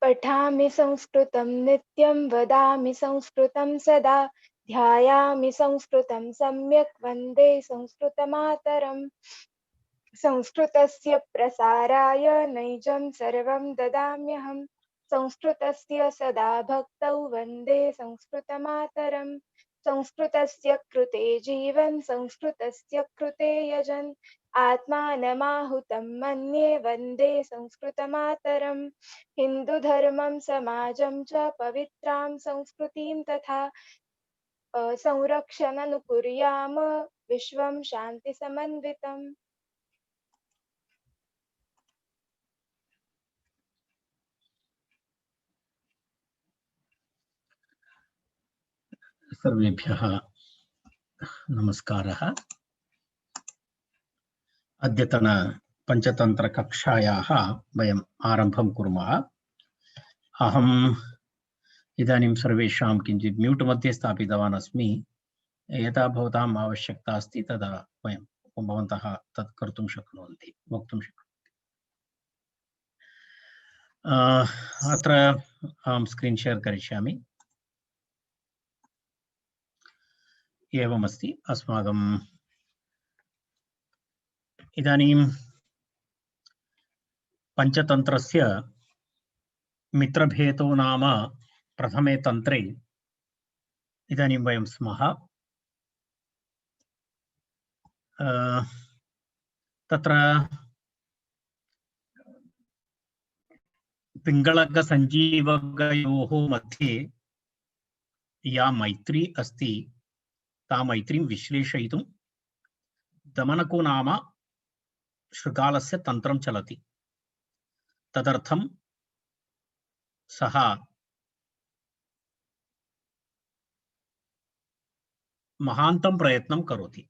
पठामि संस्कृतं नित्यं वदामि संस्कृतं सदा ध्यायामि संस्कृतं सम्यक् वन्दे संस्कृतमातरम् संस्कृतस्य प्रसाराय नैजं सर्वं ददाम्यहम् संस्कृतस्य सदा भक्तौ वन्दे संस्कृतमातरम् संस्कृतस्य कृते जीवन् संस्कृतस्य कृते यजन् आत्मानमाहुतं मन्ये वन्दे संस्कृतमातरम् हिन्दुधर्मं समाजं च पवित्रां संस्कृतिं तथा संरक्षणनुकुर्याम विश्वं शान्तिसमन्वितम्। सर्वेभ्यः नमस्कारः। अद्यतन पंचतंत्र कक्षायाः वयम् आरम्भं कुर्मः। अहम् इदानीं सर्वेषां किञ्चित् म्यूट् मध्ये स्थापितवान् अस्मि। यदा भवताम् आवश्यकता अस्ति तदा वयं भवन्तः तत् कर्तुं शक्नुवन्ति, वक्तुं शक्नुवन्ति। अत्र अहं स्क्रीन् शेर् करिष्यामि। एवमस्ति अस्माकं इदानीं पंचतन्त्रस्य मित्रभेदो नाम प्रथमे तन्त्रे इदानीं वयं स्मः। तत्र पिङ्गलकसञ्जीवकयोः मध्ये या मैत्री अस्ति ता मैत्रीं विश्लेषयितुं दमनको नाम शृगालस्य तन्त्रं चलति। तदर्थं सः महान्तं प्रयत्नं करोति।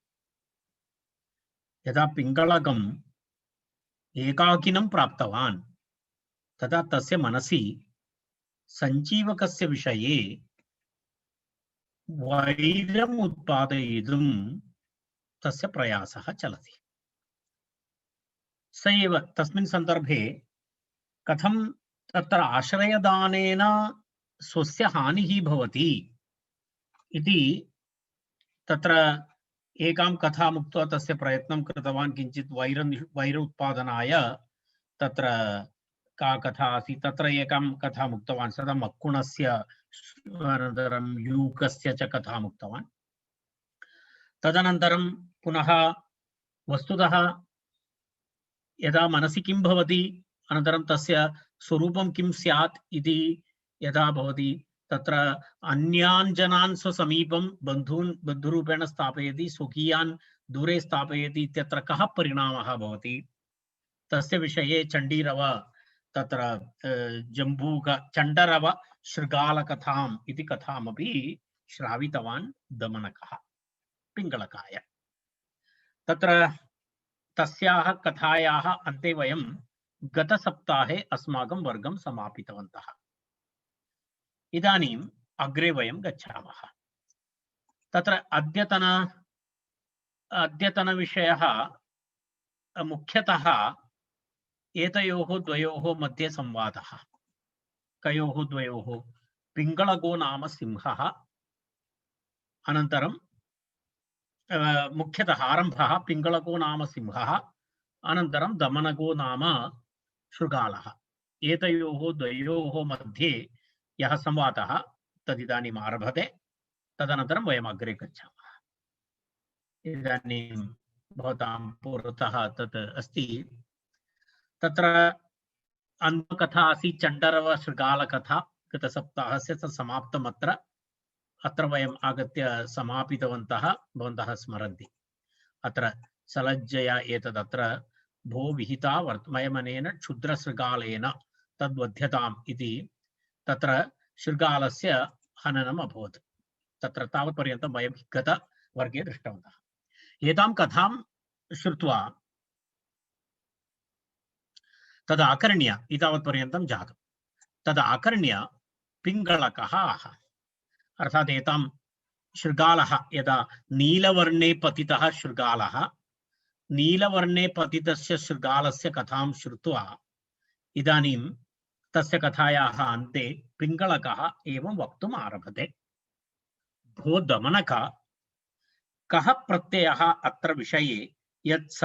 यदा पिङ्गलकम् एकाकिनं प्राप्तवान् तदा तस्य मनसि सञ्जीवकस्य विषये वैरम् उत्पादयितुं तस्य प्रयासः चलति। स एव तस्मिन् सन्दर्भे कथं तत्र आश्रयदानेन स्वस्य हानिः भवति इति तत्र एकां कथाम् उक्त्वा तस्य प्रयत्नं कृतवान्। किञ्चित् वैर उत्पादनाय तत्र का कथा आसीत्, तत्र एकां कथाम् उक्तवान्। सदा मक्कुणस्य अनन्तरं यूकस्य च कथाम् उक्तवान्। तदनन्तरं पुनः वस्तुतः यदा मनसि किं भवति अनन्तरं तस्य स्वरूपं किं स्यात् इति यदा भवति तत्र अन्यान् जनान् स्वसमीपं बन्धुरूपेण स्थापयति, स्वकीयान् दूरे स्थापयति इत्यत्र कः परिणामः भवति तस्य विषये चण्डीरव तत्र जम्बूक चण्डरव शृगालकथाम् इति कथामपि श्रावितवान् दमनकः पिङ्गलकाय। तत्र तस्याः कथायाः अन्ते वयं गतसप्ताहे अस्माकं वर्गं समापितवन्तः। इदानीम् अग्रे वयं गच्छामः। तत्र अद्यतनविषयः मुख्यतः एतयोः द्वयोः मध्ये संवादः। कयोः द्वयोः? पिङ्गलको नाम सिंहः, अनन्तरं मुख्यतः आरम्भः पिङ्गलको नाम सिंहः, अनन्तरं दमनको नाम शृगालः। एतयोः द्वयोः मध्ये यः संवादः तदिदानीम् आरभते। तदनन्तरं वयम् अग्रे गच्छामः। इदानीं भवतां पुरतः तत् अस्ति। तत्र अन्यकथा आसीत् चण्डरव शृगालकथा। गतसप्ताहस्य समाप्तम् अत्र वयम् आगत्य समापितवन्तः। भवन्तः स्मरन्ति अत्र सलज्जया एतदत्र भो विहिता वर्तमयमनेन क्षुद्रशृगालेन तद्वध्यताम् इति तत्र शृगालस्य हननम् अभवत्। तत्र तावत्पर्यन्तं वयं गतवर्गे दृष्टवन्तः। एतां कथां श्रुत्वा तदाकर्ण्य एतावत्पर्यन्तं जातं। तदाकर्ण्य पिङ्गलकः आह, अर्थात् एतां शृगालः यदा नीलवर्णे पतितः शृगालः, नीलवर्णे पतितस्य शृगालस्य कथां श्रुत्वा इदानीं तस्य कथायाः अन्ते पिङ्गळकः एवं वक्तुम् आरभते। भो दमनक, कः प्रत्ययः अत्र विषये यत् स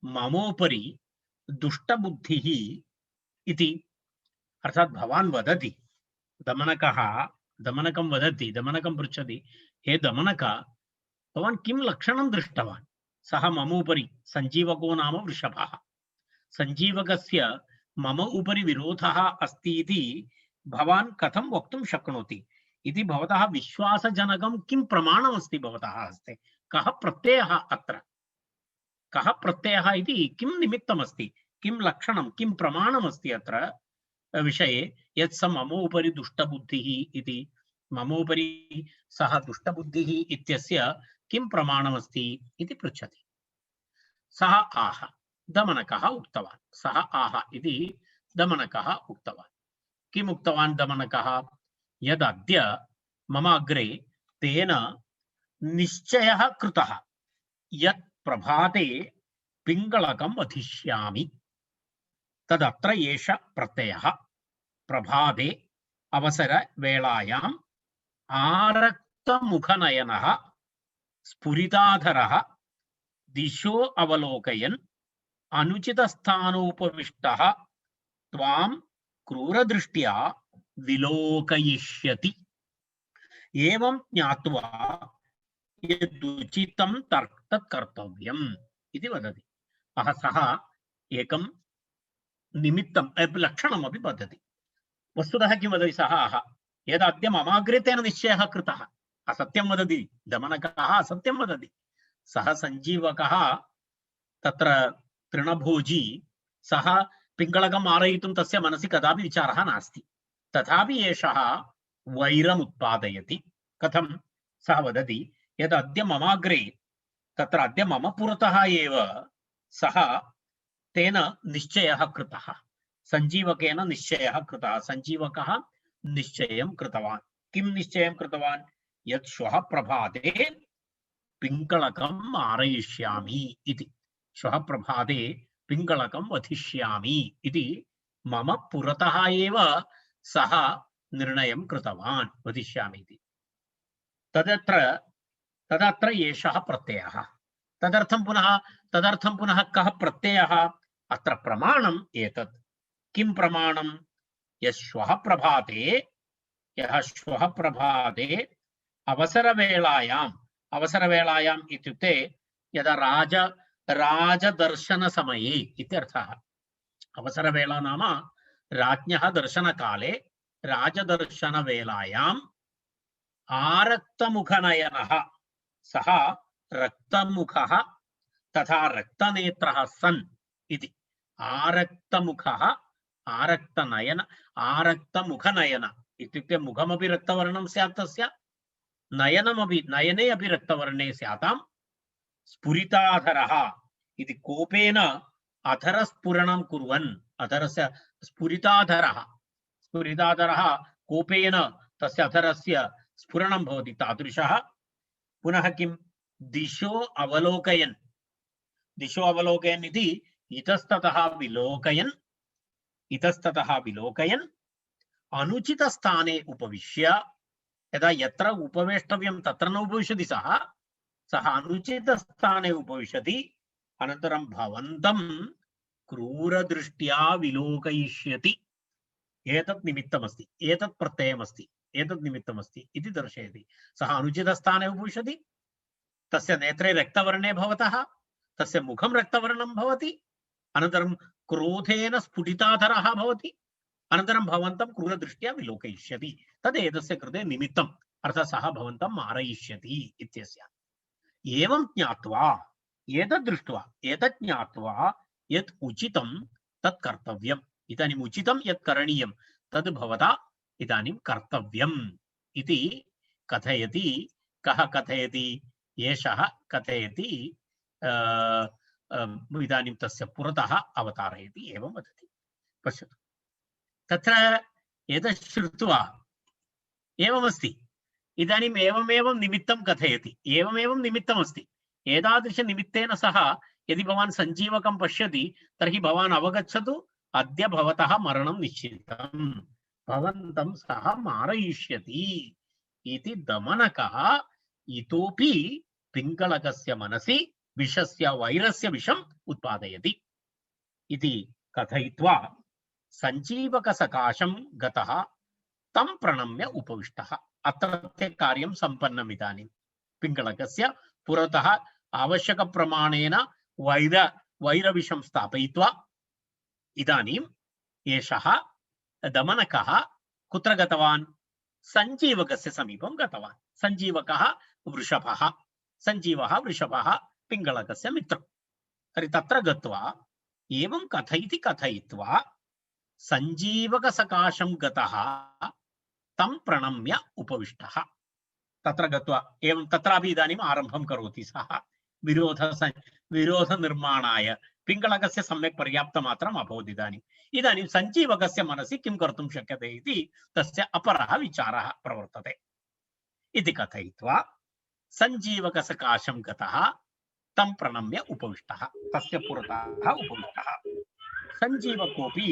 ममोपरि दुष्टबुद्धिः इति? अर्थात् भवान् वदति, दमनकः दमनकं वदति, दमनकं पृच्छति, हे दमनक, भवान् किं लक्षणं दृष्टवान्? सः ममोपरि, सञ्जीवको नाम वृषभः, सञ्जीवकस्य मम उपरि विरोधः अस्ति इति भवान् कथं वक्तुं शक्नोति? इति भवतः विश्वासजनकं किं प्रमाणमस्ति भवतः हस्ते? कः प्रत्ययः अत्र? कः प्रत्ययः इति किं निमित्तमस्ति? किं लक्षणं, किं प्रमाणमस्ति अत्र विषये यत् स मम उपरि दुष्टबुद्धिः इति? मम उपरि सः दुष्टबुद्धिः इत्यस्य किं प्रमाणमस्ति इति पृच्छति। सः आह, दमनकः उक्तवान्, सः आह इति दमनकः उक्तवान्। किम् उक्तवान् दमनकः? यदद्य मम अग्रे तेन निश्चयः कृतः यत् प्रभाते पिङ्गळकं वधिष्यामि, तदत्र एष प्रत्ययः। प्रभाते अवसरवेलायाम् आरक्तमुखनयनः स्फुरिताधरः दिशो अवलोकयन् अनुचितस्थानोपविष्टः त्वां क्रूरदृष्ट्या विलोकयिष्यति। एवं ज्ञात्वा यदुचितं तत् कर्तव्यम् इति वदति। सः एकं निमित्तं लक्षणमपि वदति। वस्तुतः किं वदति सः? यदद्य ममाग्रे तेन निश्चयः कृतः। असत्यं वदति दमनकः, असत्यं वदति। सः सञ्जीवकः तत्र तृणभोजी, सः पिङ्गळकं मारयितुं तस्य मनसि कदापि विचारः नास्ति। तथापि एषः वैरम् उत्पादयति। कथं? सः वदति यद् अद्य ममाग्रे, तत्र अद्य मम पुरतः एव सः तेन निश्चयः कृतः, सञ्जीवकेन निश्चयः कृतः। सञ्जीवकः निश्चयं कृतवान्। किं निश्चयं कृतवान्? यत् श्वः प्रभाते पिङ्गळकं मारयिष्यामि इति। श्वः प्रभाते पिङ्गळकं वधिष्यामि इति मम पुरतः एव सः निर्णयं कृतवान्, वधिष्यामि इति। तदत्र एषः प्रत्ययः। तदर्थं पुनः कः प्रत्ययः? अत्र प्रमाणम् एतत्। किं प्रमाणं? यः श्वः प्रभाते अवसरवेलायाम् इत्युक्ते यदा राजदर्शनसमये इत्यर्थः। अवसरवेला नाम राज्ञः दर्शनकाले राजदर्शनवेलायाम् आरक्तमुखनयनः, सः रक्तमुखः तथा रक्तनेत्रः सन् इति। आरक्तमुखः, आरक्तमुखनयन इत्युक्ते मुखमपि रक्तवर्णं स्यात् तस्य, नयने अपि रक्तवर्णे स्याताम्। स्फुरिताधरः इति कोपेन अधरस्फुरणं कुर्वन्, अधरस्य स्फुरिताधरः कोपेन तस्य अधरस्य स्फुरणं भवति तादृशः। पुनः किं? दिशो अवलोकयन् इति इतस्ततः विलोकयन् अनुचितस्थाने उपविश्य, यदा यत्र उपवेष्टव्यं तत्र न उपविशति सः अनुचितस्थाने उपविशति। अनन्तरं भवन्तं क्रूरदृष्ट्या विलोकयिष्यति। एतत् निमित्तमस्ति, एतत् प्रत्ययमस्ति, एतत् निमित्तमस्ति इति दर्शयति। सः अनुचितस्थाने उपविशति, तस्य नेत्रे रक्तवर्णे भवतः, तस्य मुखं रक्तवर्णं भवति, अनन्तरं क्रोधेन स्फुटिताधरः भवति, अनन्तरं भवन्तं क्रूरदृष्ट्या विलोकयिष्यति। तद् एतस्य कृते निमित्तम्, अर्थात् सः भवन्तं मारयिष्यति इत्यस्य। एवं ज्ञात्वा, एतद् दृष्ट्वा, एतत् ज्ञात्वा यत् उचितं तत् कर्तव्यम्। इदानीम् उचितं यत् करणीयं तद् भवता इदानीं कर्तव्यम् इति कथयति। कः कथयति? एषः कथयति। इदानीं तस्य पुरतः अवतारयति, एवं वदति। पश्यतु, तत्र एतत् श्रुत्वा एवमस्ति। इदानीम् एवमेव निमित्तं कथयति, एवमेवं निमित्तमस्ति। एतादृशनिमित्तेन सह यदि भवान् सञ्जीवकं पश्यति तर्हि भवान् अवगच्छतु, अद्य भवतः मरणं निश्चितं, भवन्तं सः मारयिष्यति इति दमनकः इतोपि पिङ्गलकस्य मनसि विषस्य वैरस्य विषम् उत्पादयति इति कथयित्वा सञ्जीवकसकाशं गतः तं प्रणम्य उपविष्टः। अत्रत्य कार्यं सम्पन्नम्। इदानीं पिङ्गलकस्य पुरतः आवश्यकप्रमाणेन वैरविषं स्थापयित्वा इदानीम् एषः दमनकः कुत्र गतवान्? सञ्जीवकस्य समीपं गतवान्। सञ्जीवकः वृषभः, सञ्जीवः वृषभः पिङ्गलकस्य मित्रं। तर्हि तत्र गत्वा एवं कथयित्वा सञ्जीवकसकाशं गतः तं प्रणम्य उपविष्टः। तत्र गत्वा एवं तत्रापि इदानीम् आरम्भं करोति सः विरोधनिर्माणाय। पिङ्गलकस्य सम्यक् पर्याप्तमात्रम् अभवत्। इदानीं सञ्जीवकस्य मनसि किं कर्तुं शक्यते इति तस्य अपरः विचारः प्रवर्तते इति कथयित्वा सञ्जीवकसकाशं गतः तं प्रणम्य उपविष्टः, तस्य पुरतः उपविष्टः। सञ्जीवकोऽपि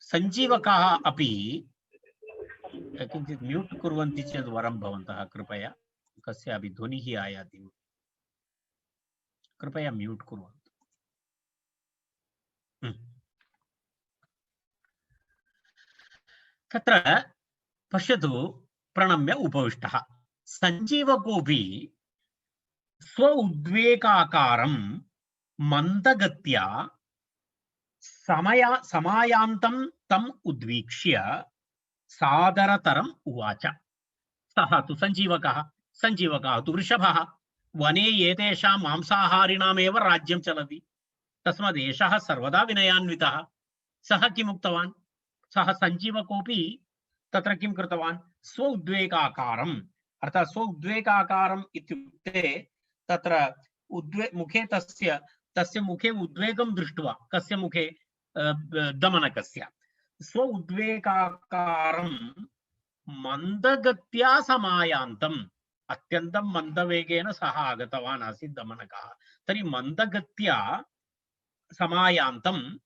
सञ्जीवकाः अपि किञ्चित् म्यूट् कुर्वन्ति चेत् वरं भवन्तः। कृपया कस्यापि ध्वनिः आयाति, कृपया म्यूट् कुर्वन्तु। तत्र पश्यतु, प्रणम्य उपविष्टः सञ्जीवकोऽपि स्व उद्वेगाकारं मन्दगत्या समायान्तं तम् उद्वीक्ष्य सादरतरम् उवाच। सः तु सञ्जीवकः तु वृषभः। वने एतेषां मांसाहारिणामेव राज्यं चलति, तस्मात् एषः सर्वदा विनयान्वितः। सः किम् उक्तवान्? सः सञ्जीवकोऽपि तत्र किं कृतवान्? स्व उद्वेगाकारम्, अर्थात् स्व उद्वेगाकारम् इत्युक्ते तत्र मुखे तस्य मुखे उद्वेगं दृष्ट्वा, कस्य मुखे? दमनकस्य। स्व उद्वेगाकारं मन्दगत्या समायान्तम्, अत्यन्तं मन्दवेगेन सः आगतवान् आसीत् दमनकः। तर्हि मन्दगत्या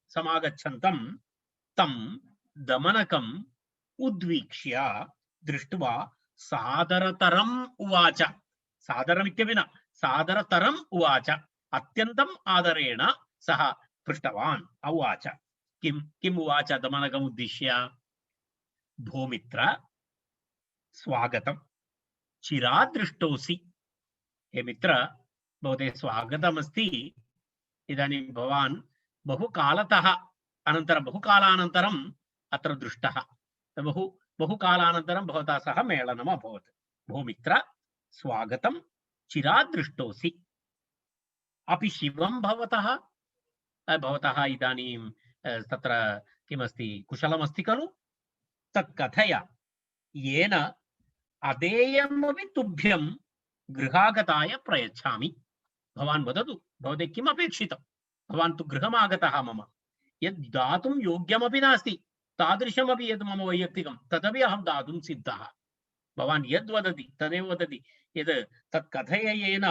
समागच्छन्तं तं दमनकम् उद्वीक्ष्य दृष्ट्वा सादरतरम् उवाच। सादरमित्यपि न, सादरतरम् उवाच। अत्यन्तम् आदरेण सः पृष्टवान्, उवाच। किम् उवाच दमनकम् उद्दिश्य? भो मित्र, स्वागतम्, चिरात् दृष्टोऽसि। हे मित्र, भवते स्वागतमस्ति। इदानीं भवान् बहुकालानन्तरम् अत्र दृष्टः। बहुकालानन्तरं भवता सह मेलनम् अभवत्। भो मित्र, स्वागतं, चिरात् दृष्टोऽसि। अपि शिवं भवतः इदानीं तत्र किमस्ति, कुशलमस्ति खलु? तत् कथय, येन अदेयमपि तुभ्यं गृहागताय प्रयच्छामि। भवान् वदतु, भवते किम् अपेक्षितं? भवान् तु गृहमागतः मम, यद् दातुं योग्यमपि नास्ति तादृशमपि यद् मम वैयक्तिकं तदपि अहं दातुं सिद्धः। भवान् यद् वदति तदेव वदति। यद् तत् कथय, येन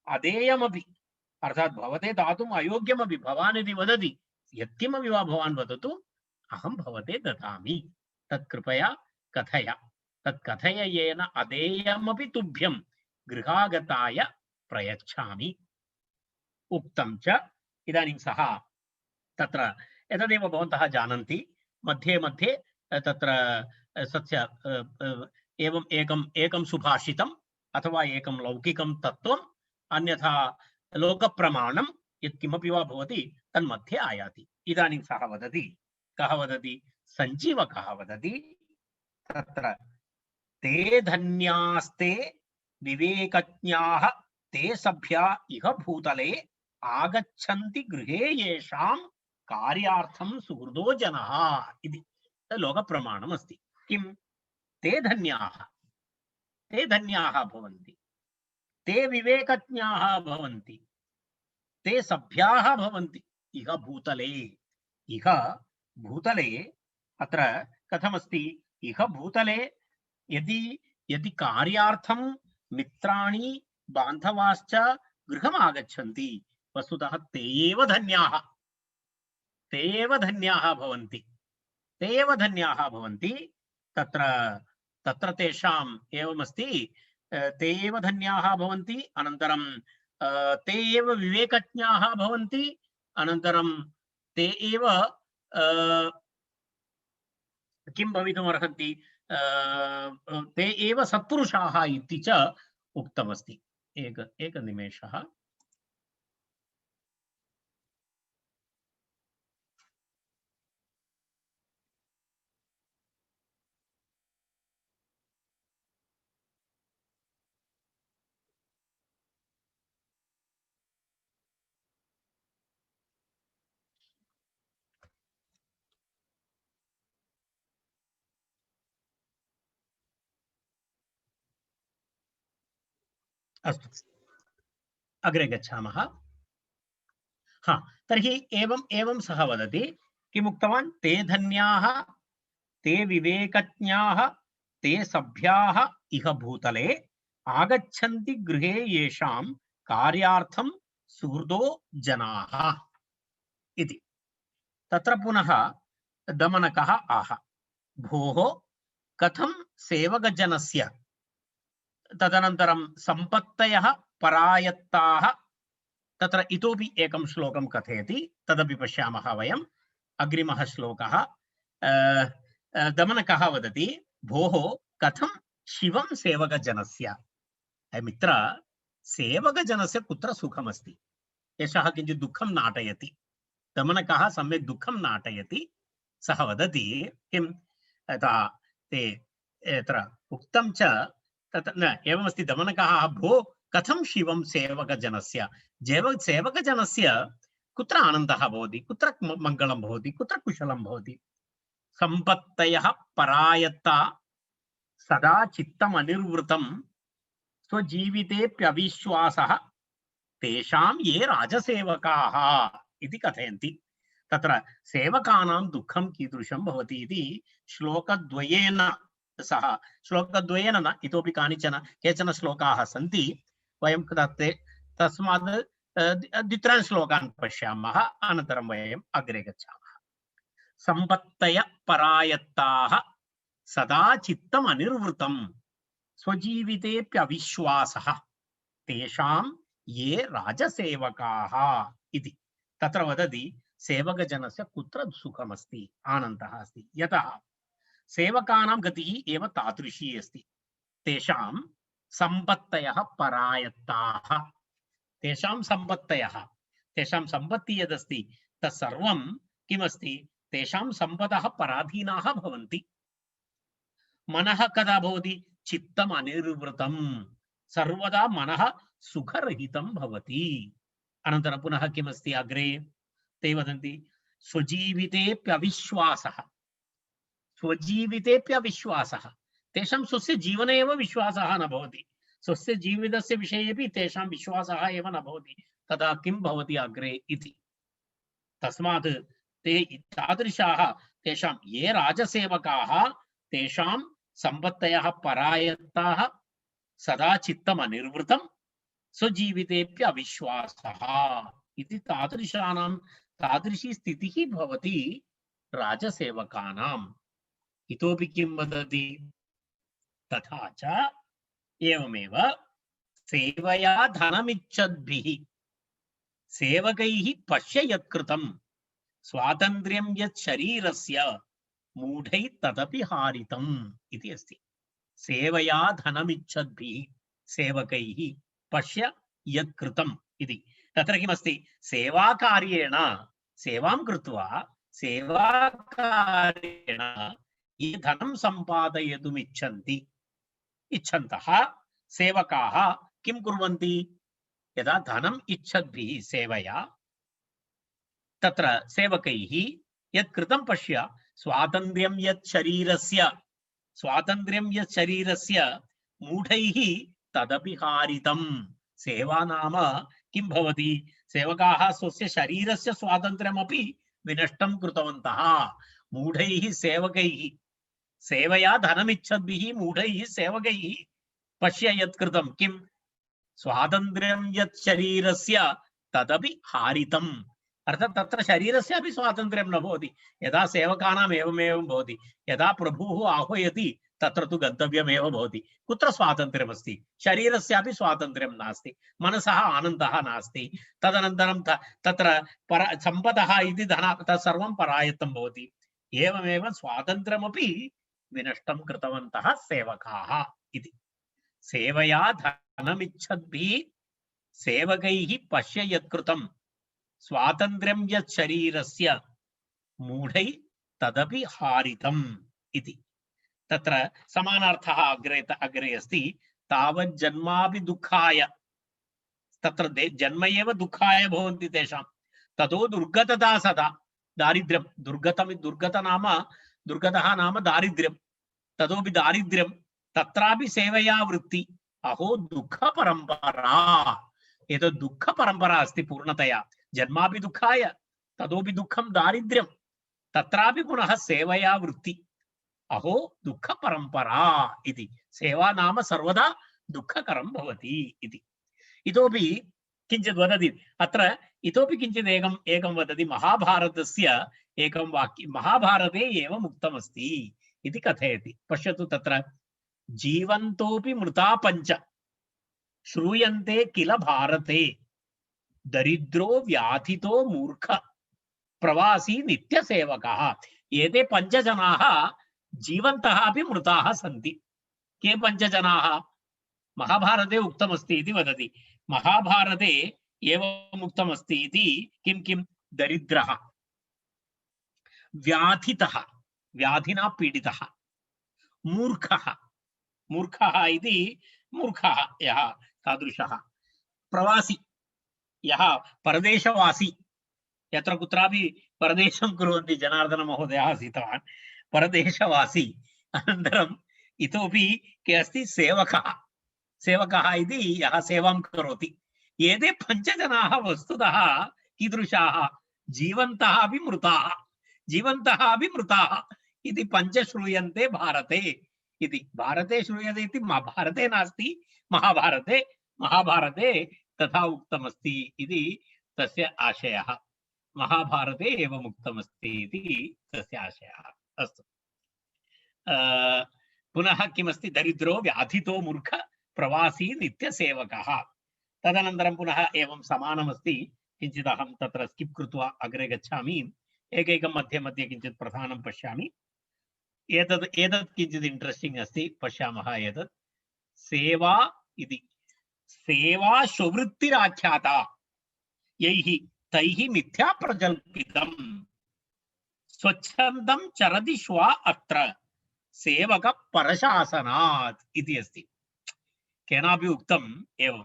अदेयमपि, अर्थात् भवते दातुम् अयोग्यमपि भवान् यदि वदति, यत्किमपि वा भवान् वदतु, अहं भवते ददामि। तत् कृपया कथय, तत् कथय, येन अदेयमपि तुभ्यं गृहागताय प्रयच्छामि। उक्तं च। इदानीं सः तत्र एतदेव भवन्तः जानन्ति, मध्ये मध्ये तत्र सस्य एवम् एकं सुभाषितम् अथवा एकं लौकिकं तत्त्वम्, अन्यथा लोकप्रमाणं यत्किमपि वा भवति तन्मध्ये आयाति। इदानीं सः वदति, कः वदति? सञ्जीवकः वदति, तत्र ते धन्यास्ते विवेकज्ञाः ते सभ्या इह भूतले आगच्छन्ति गृहे येषां कार्यार्थं सुहृदो जनः इति लोकप्रमाणम् अस्ति। किं? ते धन्याः भवन्ति, ते विवेकज्ञाः भवन्ति, ते सभ्याः भवन्ति इह भूतले। इह भूतले अत्र कथमस्ति? इह भूतले यदि यदि कार्यार्थं मित्राणि बान्धवाश्च गृहम् आगच्छन्ति वस्तुतः ते एव धन्याः, ते एव धन्याः भवन्ति, ते एव धन्याः भवन्ति। तत्र तत्र तेषाम् एवमस्ति, ते एव धन्याः भवन्ति, अनन्तरं ते एव विवेकज्ञाः भवन्ति, अनन्तरं ते एव किं भवितुमर्हन्ति, ते एव सत्पुरुषाः इति च उक्तमस्ति। एकनिमेषः। अस्तु, अग्रे गच्छामः। हा, तर्हि एवं सः वदति, किमुक्तवान्? ते धन्याः, ते विवेकज्ञाः, ते सभ्याः इह भूतले आगच्छन्ति गृहे येषां कार्यार्थं सुहृदो जनाः इति। तत्र पुनः दमनकः आह, भोः कथं सेवकजनस्य, तदनन्तरं सम्पत्तयः परायत्ताः, तत्र इतोपि एकं श्लोकं कथयति, तदपि पश्यामः वयम्। अग्रिमः श्लोकः, दमनकः वदति, भोः कथं शिवं सेवकजनस्य, मित्र सेवकजनस्य कुत्र सुखमस्ति? एषः किञ्चित् दुःखं नाटयति, दमनकः सम्यक् दुःखं नाटयति। सः वदति किं, यथा ते यत्र उक्तं च तत् न एवमस्ति। दमनकः, भो कथं शिवं सेवकजनस्य, सेवकजनस्य कुत्र आनन्दः भवति, कुत्र मङ्गलं भवति, कुत्र कुशलं भवति? सम्पत्तयः परायत्ता सदा चित्तम् अनिर्वृतं स्वजीवितेऽप्यविश्वासः तेषां ये राजसेवकाः इति कथयन्ति। तत्र सेवकानां दुःखं कीदृशं भवति इति श्लोकद्वयेन सह, श्लोकद्वयेन न, इतोपि केचन श्लोकाः सन्ति। वयं तस्मात् द्वित्रान् श्लोकान् पश्यामः, अनन्तरं वयम् अग्रे गच्छामः। सम्पत्तय परायत्ताः सदा चित्तम् अनिर्वृतं स्वजीवितेऽप्यविश्वासः तेषां ये राजसेवकाः इति। तत्र वदति सेवकजनस्य कुत्र सुखमस्ति, आनन्दः अस्ति, यतः सेवकानां गतिः एव तादृशी अस्ति। तेषां सम्पत्तयः परायत्ताः, तेषां सम्पत्तयः, तेषां सम्पत्तिः यदस्ति तत्सर्वं किमस्ति, तेषां सम्पदः पराधीनाः भवन्ति। मनः कदा भवति? चित्तम् अनिर्वृतं, सर्वदा मनः सुखरहितं भवति। अनन्तरं पुनः किमस्ति अग्रे? ते वदन्ति स्वजीवितेऽप्यविश्वासः, स्वजीवितेऽप्यविश्वासः, तेषां स्वस्य जीवने एव विश्वासः न भवति, स्वस्य जीवितस्य विषये अपि तेषां विश्वासः एव न भवति। तदा किं भवति अग्रे इति। तस्मात् ते तादृशाः, तेषां ये राजसेवकाः तेषां सम्पत्तयः परायत्ताः सदा चित्तम् अनिर्वृतं स्वजीवितेऽप्य अविश्वासः इति तादृशानां तादृशी स्थितिः भवति राजसेवकानाम्। इतोपि किं वदति? तथा च एवमेव सेवया धनमिच्छद्भिः सेवकैः पश्य यत्कृतं स्वातन्त्र्यं यत् शरीरस्य मूढैः तदपि हारितम् इति अस्ति। सेवया धनमिच्छद्भिः सेवकैः पश्य यत्कृतम् इति। तत्र किमस्ति? सेवाकार्येण, सेवां कृत्वा सेवाकार्येण ये धनं सम्पादयितुम् इच्छन्तः सेवकाः किं कुर्वन्ति? यदा धनम् इच्छद्भिः सेवया, तत्र सेवकैः यत् कृतं पश्य, स्वातन्त्र्यं यत् शरीरस्य, स्वातन्त्र्यं यत् शरीरस्य मूढैः तदपि हारितम्। सेवा नाम किं भवति? सेवकाः स्वस्य शरीरस्य स्वातन्त्र्यमपि विनष्टं कृतवन्तः। मूढैः सेवकैः सेवया धनमिच्छद्भिः मूढैः सेवकैः पश्य यत्कृतं किं स्वातन्त्र्यं यत् शरीरस्य तदपि हारितम्। अर्थात् तत्र शरीरस्यापि स्वातन्त्र्यं न भवति। यदा सेवकानाम् एवमेवं भवति, यदा प्रभुः आह्वयति तत्र तु गन्तव्यमेव भवति। कुत्र स्वातन्त्र्यमस्ति? शरीरस्यापि स्वातन्त्र्यं नास्ति, मनसः आनन्दः नास्ति। तदनन्तरं तत्र सम्पदः इति धन तत्सर्वं परायत्तं भवति। एवमेव स्वातन्त्र्यमपि विनष्टं कृतवन्तः सेवकाः इति। सेवया धनमिच्छद्भिः सेवकैः पश्य यत्कृतं स्वातन्त्र्यं यत् शरीरस्य मूढै तदपि हारितम् इति। तत्र समानार्थः अग्रे अस्ति। तावत् जन्मापि दुःखाय, तत्र जन्म एव दुःखाय भवन्ति तेषां, ततो दुर्गतता सदा दारिद्र्यं। दुर्गतः नाम दारिद्र्यं, ततोपि दारिद्र्यं, तत्रापि सेवया वृत्ति। अहो दुःख परंपरा, एतद् दुःख परंपरा अस्ति पूर्णतया। जन्मापि दुःखाय, ततोपि दुःखं दारिद्र्यं, तत्रापि पुनः सेवया वृत्ति। अहो दुःख परंपरा इति। सेवा नाम सर्वदा दुःखकरं भवति इति। इतोपि किञ्चित् वदति अत्र, इतोपि किञ्चित् एकं वदति। महाभारतस्य एकं वाक्यं महाभारते एव उक्तमस्ति इति कथयति। पश्यतु, तत्र जीवन्तोऽपि मृता पञ्च श्रूयन्ते किल भारते, दरिद्रो व्याधितो मूर्ख प्रवासी नित्यसेवकः। एते पञ्चजनाः जीवन्तः अपि मृताः सन्ति। के पञ्चजनाः? महाभारते उक्तमस्ति इति वदति। महाभारते एवम् उक्तमस्ति इति किं किं? दरिद्रः, व्याधितः, व्याधिना पीडितः, मूर्खः, मूर्खः इति मूर्खः यः तादृशः, प्रवासी यः परदेशवासी, यत्र कुत्रापि परदेशं कुर्वन्ति जनार्दन महोदयः आसीतवान्, परदेशवासी। अनन्तरम् इतोपि के अस्ति? सेवकः, सेवकः इति यः सेवां करोति। एते पञ्चजनाः वस्तुतः कीदृशाः? जीवन्तः अपि मृताः, जीवन्तः अपि मृताः इति पञ्च श्रूयन्ते भारते इति। भारते श्रूयते इति भारते नास्ति, महाभारते, महाभारते तथा उक्तमस्ति इति तस्य आशयः। महाभारते एवम् उक्तमस्ति इति तस्य आशयः। अस्तु, पुनः किमस्ति? दरिद्रो व्याधितो मूर्ख प्रवासी नित्यसेवकः। तदनन्तरं पुनः एवं समानमस्ति। किञ्चित् अहं तत्र स्किप् कृत्वा अग्रे गच्छामि। एकैकं मध्ये मध्ये किञ्चित् प्रधानं पश्यामि। एतद् किञ्चित् इण्ट्रेस्टिङ्ग् अस्ति, पश्यामः। एतत् सेवा इति। सेवा स्ववृत्तिराख्याता यैः तैः मिथ्या प्रजल्पितं स्वच्छन्दं चरति श्वा अत्र सेवक परशासनात् इति अस्ति। केनापि उक्तम् एवं।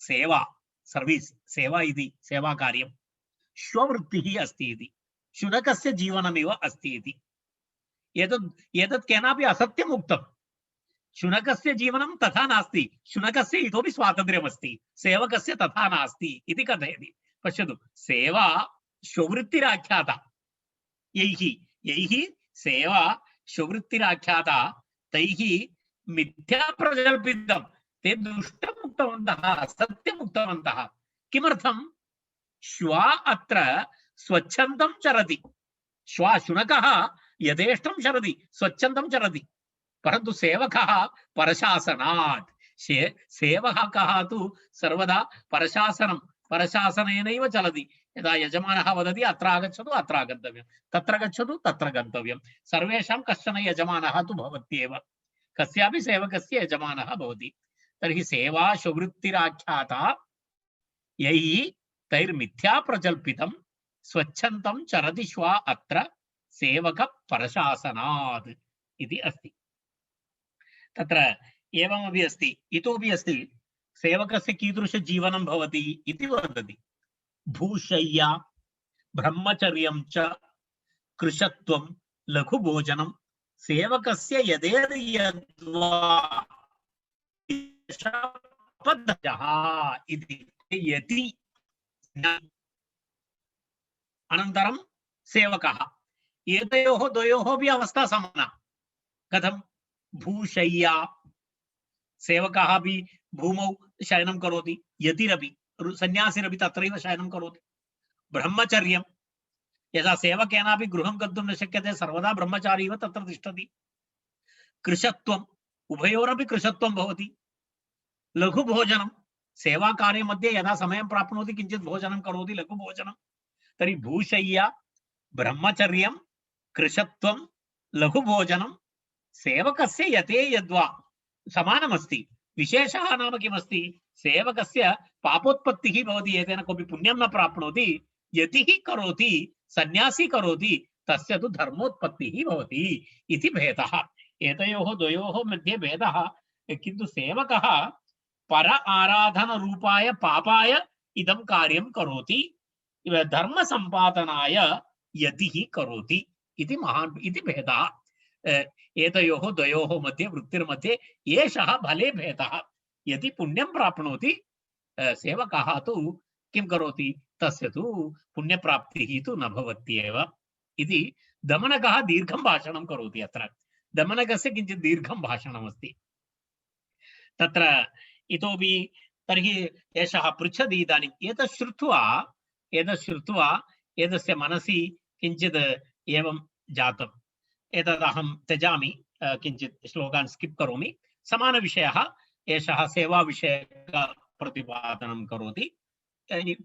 सेवा, सर्विस्, सेवा इति सेवा कार्यं स्ववृत्तिः अस्ति इति, शुनकस्य जीवनमिव अस्ति इति। एतत् केनापि असत्यम् उक्तं। शुनकस्य जीवनं तथा नास्ति, शुनकस्य इतोपि स्वातन्त्र्यमस्ति, सेवकस्य तथा नास्ति इति कथयति। पश्यतु, सेवा स्ववृत्तिराख्याता यैः सेवा स्ववृत्तिराख्याता तैः मिथ्या प्रजल्पितं। ते दुष्टम् उक्तवन्तः, असत्यम् उक्तवन्तः। किमर्थं? श्वा अत्र स्वच्छन्दं चरति। श्वा, शुनकः यथेष्टं चरति, स्वच्छन्दं चरति, परन्तु सेवकः परशासनात्। सेवकः तु सर्वदा परशासनेनैव चलति। यदा यजमानः वदति अत्र आगच्छतु, अत्र आगन्तव्यं, तत्र गच्छतु, तत्र गन्तव्यं। सर्वेषां कश्चन यजमानः तु भवत्येव, कस्यापि सेवकस्य यजमानः भवति। तर्हि सेवा स्ववृत्तिराख्याता यैः तैर्मिथ्या प्रजल्पितं स्वच्छन्दं चरति श्वा अत्र सेवक परशासनात् इति अस्ति। तत्र एवमपि अस्ति, इतोपि अस्ति। सेवकस्य कीदृश जीवनं भवति इति वदति। भूशय्या ब्रह्मचर्यं च कृशत्वं लघुभोजनं सेवकस्य यदेर्यद्वा पद्धतः इति। यति अनन्तरं सेवकः, एतयोः द्वयोः अपि अवस्था समाना। कथं भूशय्या सेवकः अपि भूमौ शयनं करोति यतिरपि सन्यासिरपि तत्रैव शयनं करोति ब्रह्मचर्यं यदा सेवकेनापि गृहं गन्तुं न शक्यते सर्वदा ब्रह्मचारी इव तत्र तिष्ठति कृशत्वम् उभयोरपि कृशत्वं भवति लघुभोजनं सेवाकार्य मध्ये यदा समयं प्राप्नोति किञ्चित् भोजनं करोति लघुभोजनं तर्हि भूशय्या ब्रह्मचर्यं कृशत्वं लघुभोजनं सेवकस्य यते यद्वा समानमस्ति विशेषः नाम किमस्ति सेवकस्य पापोत्पत्तिः भवति एतेन कोऽपि पुण्यं न प्राप्नोति यतिः करोति सन्यासी करोति तस्य तु धर्मोत्पत्तिः भवति इति भेदः एतयोः द्वयोः मध्ये भेदः किन्तु सेवकः पर आराधन रूपाय पापाय इदं कार्यं करोति धर्म संपादनाय यतिः करोति इति महान् इति भेदः एतयोः द्वयोः मध्ये वृत्तिर्मध्ये एषः भले भेदः यदि पुण्यं प्राप्नोति सेवकः तु किं करोति तस्य तु पुण्यप्राप्तिः तु न भवत्येव इति दमनकः दीर्घं भाषणं करोति अत्र दमनकस्य किञ्चित् दीर्घं भाषणमस्ति तत्र इतोपि तर्हि एषः पृच्छति इदानीम् एतत् श्रुत्वा एतस्य मनसि किञ्चित् एवं जातम् एतदहं त्यजामि किञ्चित् श्लोकान् स्किप् करोमि समानविषयः एषः सेवाविषयकप्रतिपादनं करोति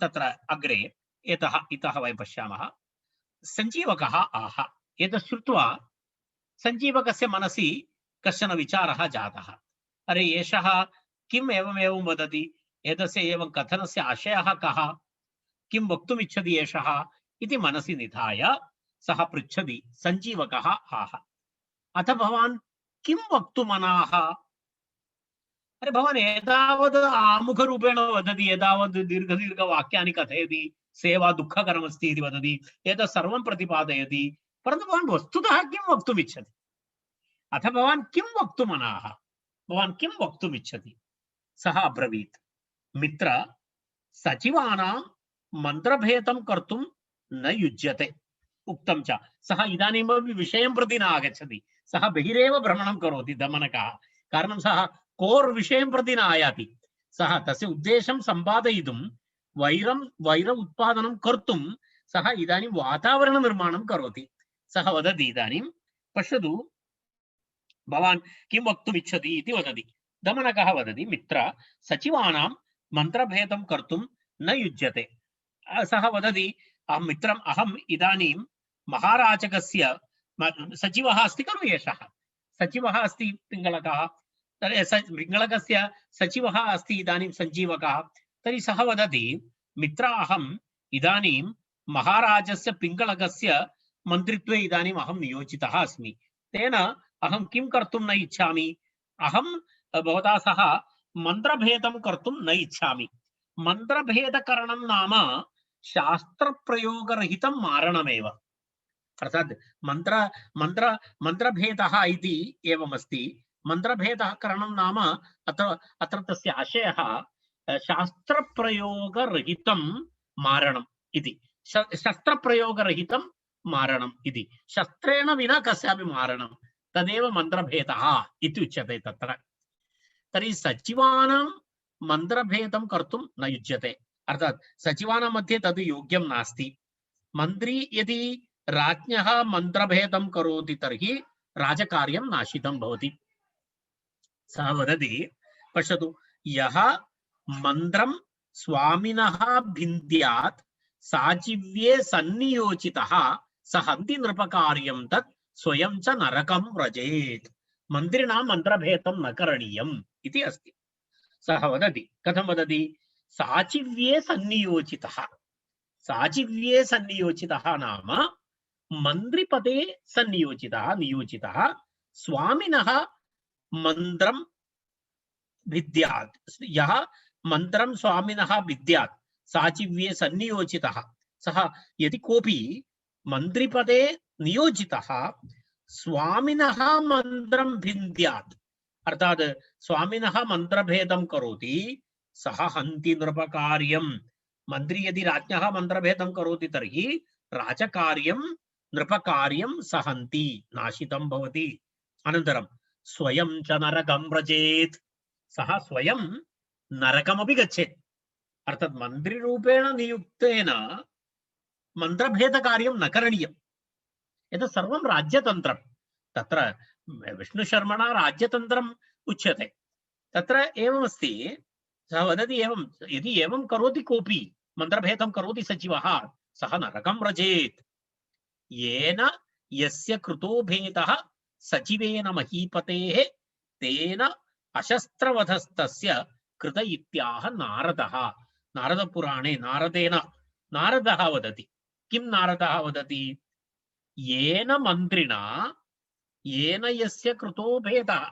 तत्र अग्रे इतः वयं पश्यामः सञ्जीवकः आह एतत् श्रुत्वा सञ्जीवकस्य मनसि कश्चन विचारः जातः अरे एषः किम् एवमेवं वदति एतस्य एवं कथनस्य आशयः कः किं वक्तुमिच्छति एषः इति मनसि निधाय सः पृच्छति सञ्जीवकः आह अथ भवान् किं वक्तुमनाः अरे भवान् एतावत् आमुखरूपेण वदति एतावत् दीर्घवाक्यानि कथयति सेवा दुःखकरमस्ति इति वदति एतत् सर्वं प्रतिपादयति परन्तु भवान् वस्तुतः किं वक्तुमिच्छति अथ भवान् किं वक्तुमनाः भवान् किं वक्तुमिच्छति सः अब्रवीत् मित्र सचिवानां मन्त्रभेदं कर्तुं न युज्यते उक्तं च सः इदानीमपि विषयं प्रति न आगच्छति सः बहिरेव भ्रमणं करोति दमनकः कारणं सः कोर् विषयं प्रति न आयाति सः तस्य उद्देशं सम्पादयितुं वैर उत्पादनं कर्तुं सः इदानीं वातावरणनिर्माणं करोति सः वदति इदानीं पश्यतु भवान् किं वक्तुमिच्छति इति वदति दमनकः वदति मित्र सचिवानां मन्त्रभेदं कर्तुं न युज्यते सः वदति अहम् इदानीं महाराजकस्य सचिवः अस्ति खलु एषः सचिवः अस्ति पिङ्गलकः पिङ्गलकस्य सचिवः अस्ति इदानीं सञ्जीवकः तर्हि सः वदति मित्र अहम् इदानीं महाराजस्य पिङ्गलकस्य मन्त्रित्वे इदानीम् अहं नियोजितः अस्मि तेन अहं किं कर्तुं न इच्छामि अहं भवता सह मन्त्रभेदं कर्तुं न इच्छामि मन्त्रभेदकरणं नाम शास्त्रप्रयोगरहितं मारणमेव अर्थात् मन्त्रभेदः इति एवमस्ति मन्त्रभेदः करणं नाम अत्र तस्य आशयः शास्त्रप्रयोगरहितं मारणम् इति शस्त्रप्रयोगरहितं मारणम् इति शस्त्रेण विना कस्यापि मारणं तदेव मन्त्रभेदः इति उच्यते तत्र तर्हि सचिवानां मन्त्रभेदं कर्तुं न युज्यते अर्थात् सचिवानां मध्ये तद् योग्यं नास्ति मन्त्री यदि राज्ञः मन्त्रभेदं करोति तर्हि राजकार्यं नाशितं भवति सः वदति पश्यतु यः मन्त्रं स्वामिनः भिन्द्यात् साचिव्ये सन्नियोजितः स हन्ति नृपकार्यं तत् स्वयं च नरकं व्रजेत् मन्त्रिणां मन्त्रभेदं न करणीयम् इति अस्ति सः वदति कथं वदति साचिव्ये सन्नियोजितः नाम मन्त्रिपदे नियोजितः स्वामिनः मन्त्रं विद्यात् यः मन्त्रं स्वामिनः विद्यात् साचिव्ये सन्नियोजितः सः यदि कोऽपि मन्त्रिपदे नियोजितः स्वामिनः मन्त्रं भिन्द्यात् अर्थात् स्वामिनः मन्त्रभेदं करोति सः हन्ति नृपकार्यं मन्त्री यदि राज्ञः मन्त्रभेदं करोति तर्हि राजकार्यं नृपकार्यं सहन्ति नाशितं भवति अनन्तरं स्वयं च नरकं व्रजेत्, सः स्वयं नरकमपि गच्छेत्। अर्थात् मन्त्रिरूपेण नियुक्तेन मन्त्रभेदकार्यं न करणीयम्। एतत् सर्वं राज्यतन्त्रं। तत्र विष्णुशर्मणा राज्यतन्त्रम् उच्यते। तत्र एवमस्ति, सः वदति एवं, यदि एवं करोति कोऽपि मन्त्रभेदं करोति सचिवः, सः नरकं व्रजेत्। येन यस्य कृतो भेदः सचिवेन महीपतेः तेन अशस्त्रवधस्तस्य कृत इत्याह नारदः। नारदपुराणे नारदेन नारदः वदति। किं नारदः वदति? येन मन्त्रिणा, येन यस्य कृतो भेदः,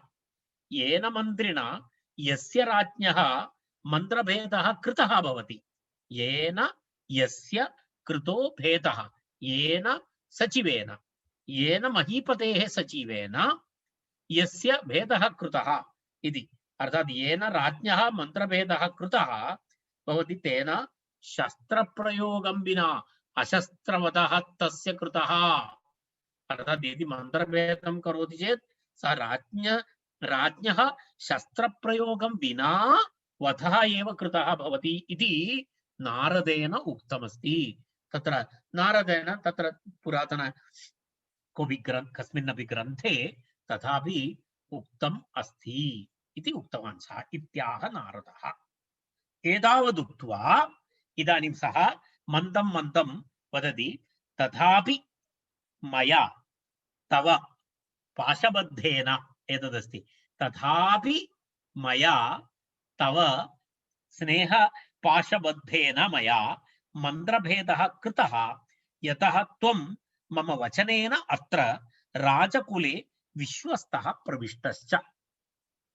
येन मन्त्रिणा यस्य राज्ञः मन्त्रभेदः कृतः भवति, येन यस्य कृतो भेदः, येन सचिवेन, येन महीपतेः सचिवेन यस्य भेदः कृतः इति। अर्थात् येन राज्ञः मन्त्रभेदः कृतः भवति, तेन शस्त्रप्रयोगं विना अशस्त्रवधः तस्य कृतः। अर्थात् यदि मन्त्रभेदं करोति चेत् सः राज्ञः शस्त्रप्रयोगं विना वधः एव कृतः भवति इति नारदेन उक्तमस्ति। तत्र नारदेन तत्र पुरातन कस्मिन्नपि ग्रन्थे तथापि उक्तम् अस्ति इति उक्तवान् सः इत्याह नारदः। एतावदुक्त्वा इदानीं सः मन्दं मन्दं वदति, तथापि मया तव पाशबद्धेन, एतदस्ति, तथापि मया तव स्नेह पाशबद्धेन मया मन्त्रभेदः कृतः, यतः त्वं मम वचनेन अत्र राजकुले विश्वस्तः प्रविष्टश्च।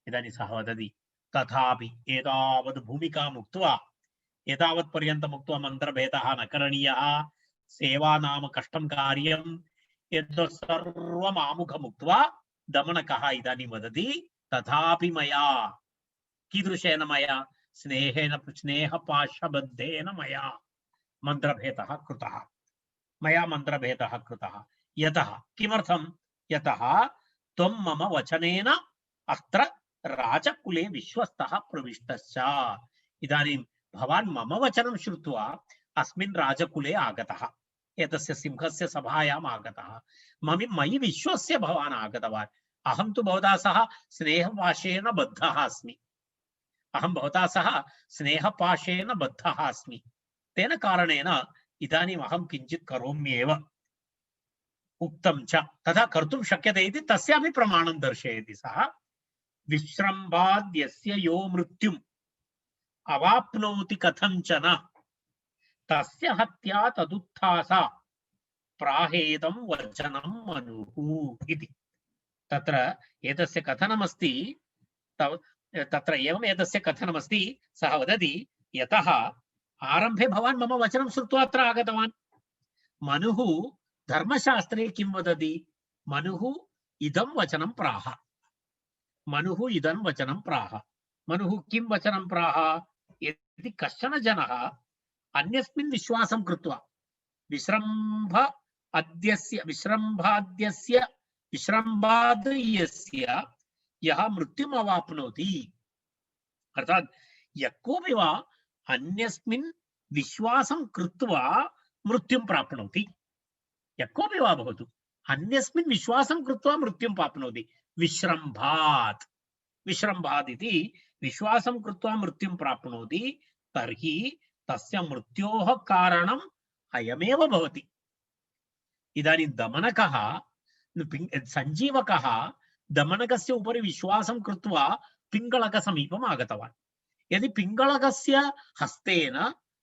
इदानीं सः वदति तथापि, एतावत् भूमिकाम् उक्त्वा, एतावत् पर्यन्तम् उक्त्वा मन्त्रभेदः न करणीयः, सेवा नाम कष्टं कार्यं, एतत् सर्वम् आमुखम् उक्त्वा दमनकः इदानीं वदति तथापि मया, कीदृशेन मया? स्नेहपाशबद्धेन मया मन्त्रभेदः कृतः, मया मन्त्रभेदः कृतः। यतः, किमर्थं? यतः त्वं मम वचनेन अत्र राजकुले विश्वस्तः प्रविष्टश्च। इदानीं भवान् मम वचनं श्रुत्वा अस्मिन् राजकुले आगतः, एतस्य सिंहस्य सभायाम् आगतः, मयि विश्वस्य भवान् आगतवान्। अहं तु भवता सह स्नेहपाशेन बद्धः अस्मि, अहं भवता सह स्नेहपाशेन बद्धः अस्मि, तेन कारणेन इदानीम् अहं किञ्चित् करोम्येव, उक्तं च तथा कर्तुं शक्यते इति तस्यापि प्रमाणं दर्शयति सः। विश्रम्भाद्यस्य यो मृत्युम् अवाप्नोति कथञ्चन तस्य हत्या तदुत्थासा प्राहेदं वचनं मनुः इति। तत्र एतस्य कथनमस्ति, तत्र एवम् एतस्य कथनमस्ति, सः वदति यतः आरम्भे भवान् मम वचनं श्रुत्वा अत्र आगतवान्। मनुः धर्मशास्त्रे किं वदति? मनुः इदं वचनं प्राह, मनुः इदं वचनं प्राह। मनुः किं वचनं प्राह? यदि कश्चन जनः अन्यस्मिन् विश्वासं कृत्वा विश्रम्भाद् यस्य यः मृत्युम् अवाप्नोति, अर्थात् यः कोऽपि वा अन्यस्मिन् विश्वासं कृत्वा मृत्युं प्राप्नोति, यः कोऽपि वा भवतु अन्यस्मिन् विश्वासं कृत्वा मृत्युं प्राप्नोति, विश्रम्भात्, विश्रम्भात् इति विश्वासं कृत्वा मृत्युं प्राप्नोति, तर्हि तस्य मृत्योः कारणम् अयमेव भवति। इदानीं दमनकः, सञ्जीवकः दमनकस्य उपरि विश्वासं कृत्वा पिङ्गळकसमीपम् आगतवान्। यदि पिङ्गळकस्य हस्तेन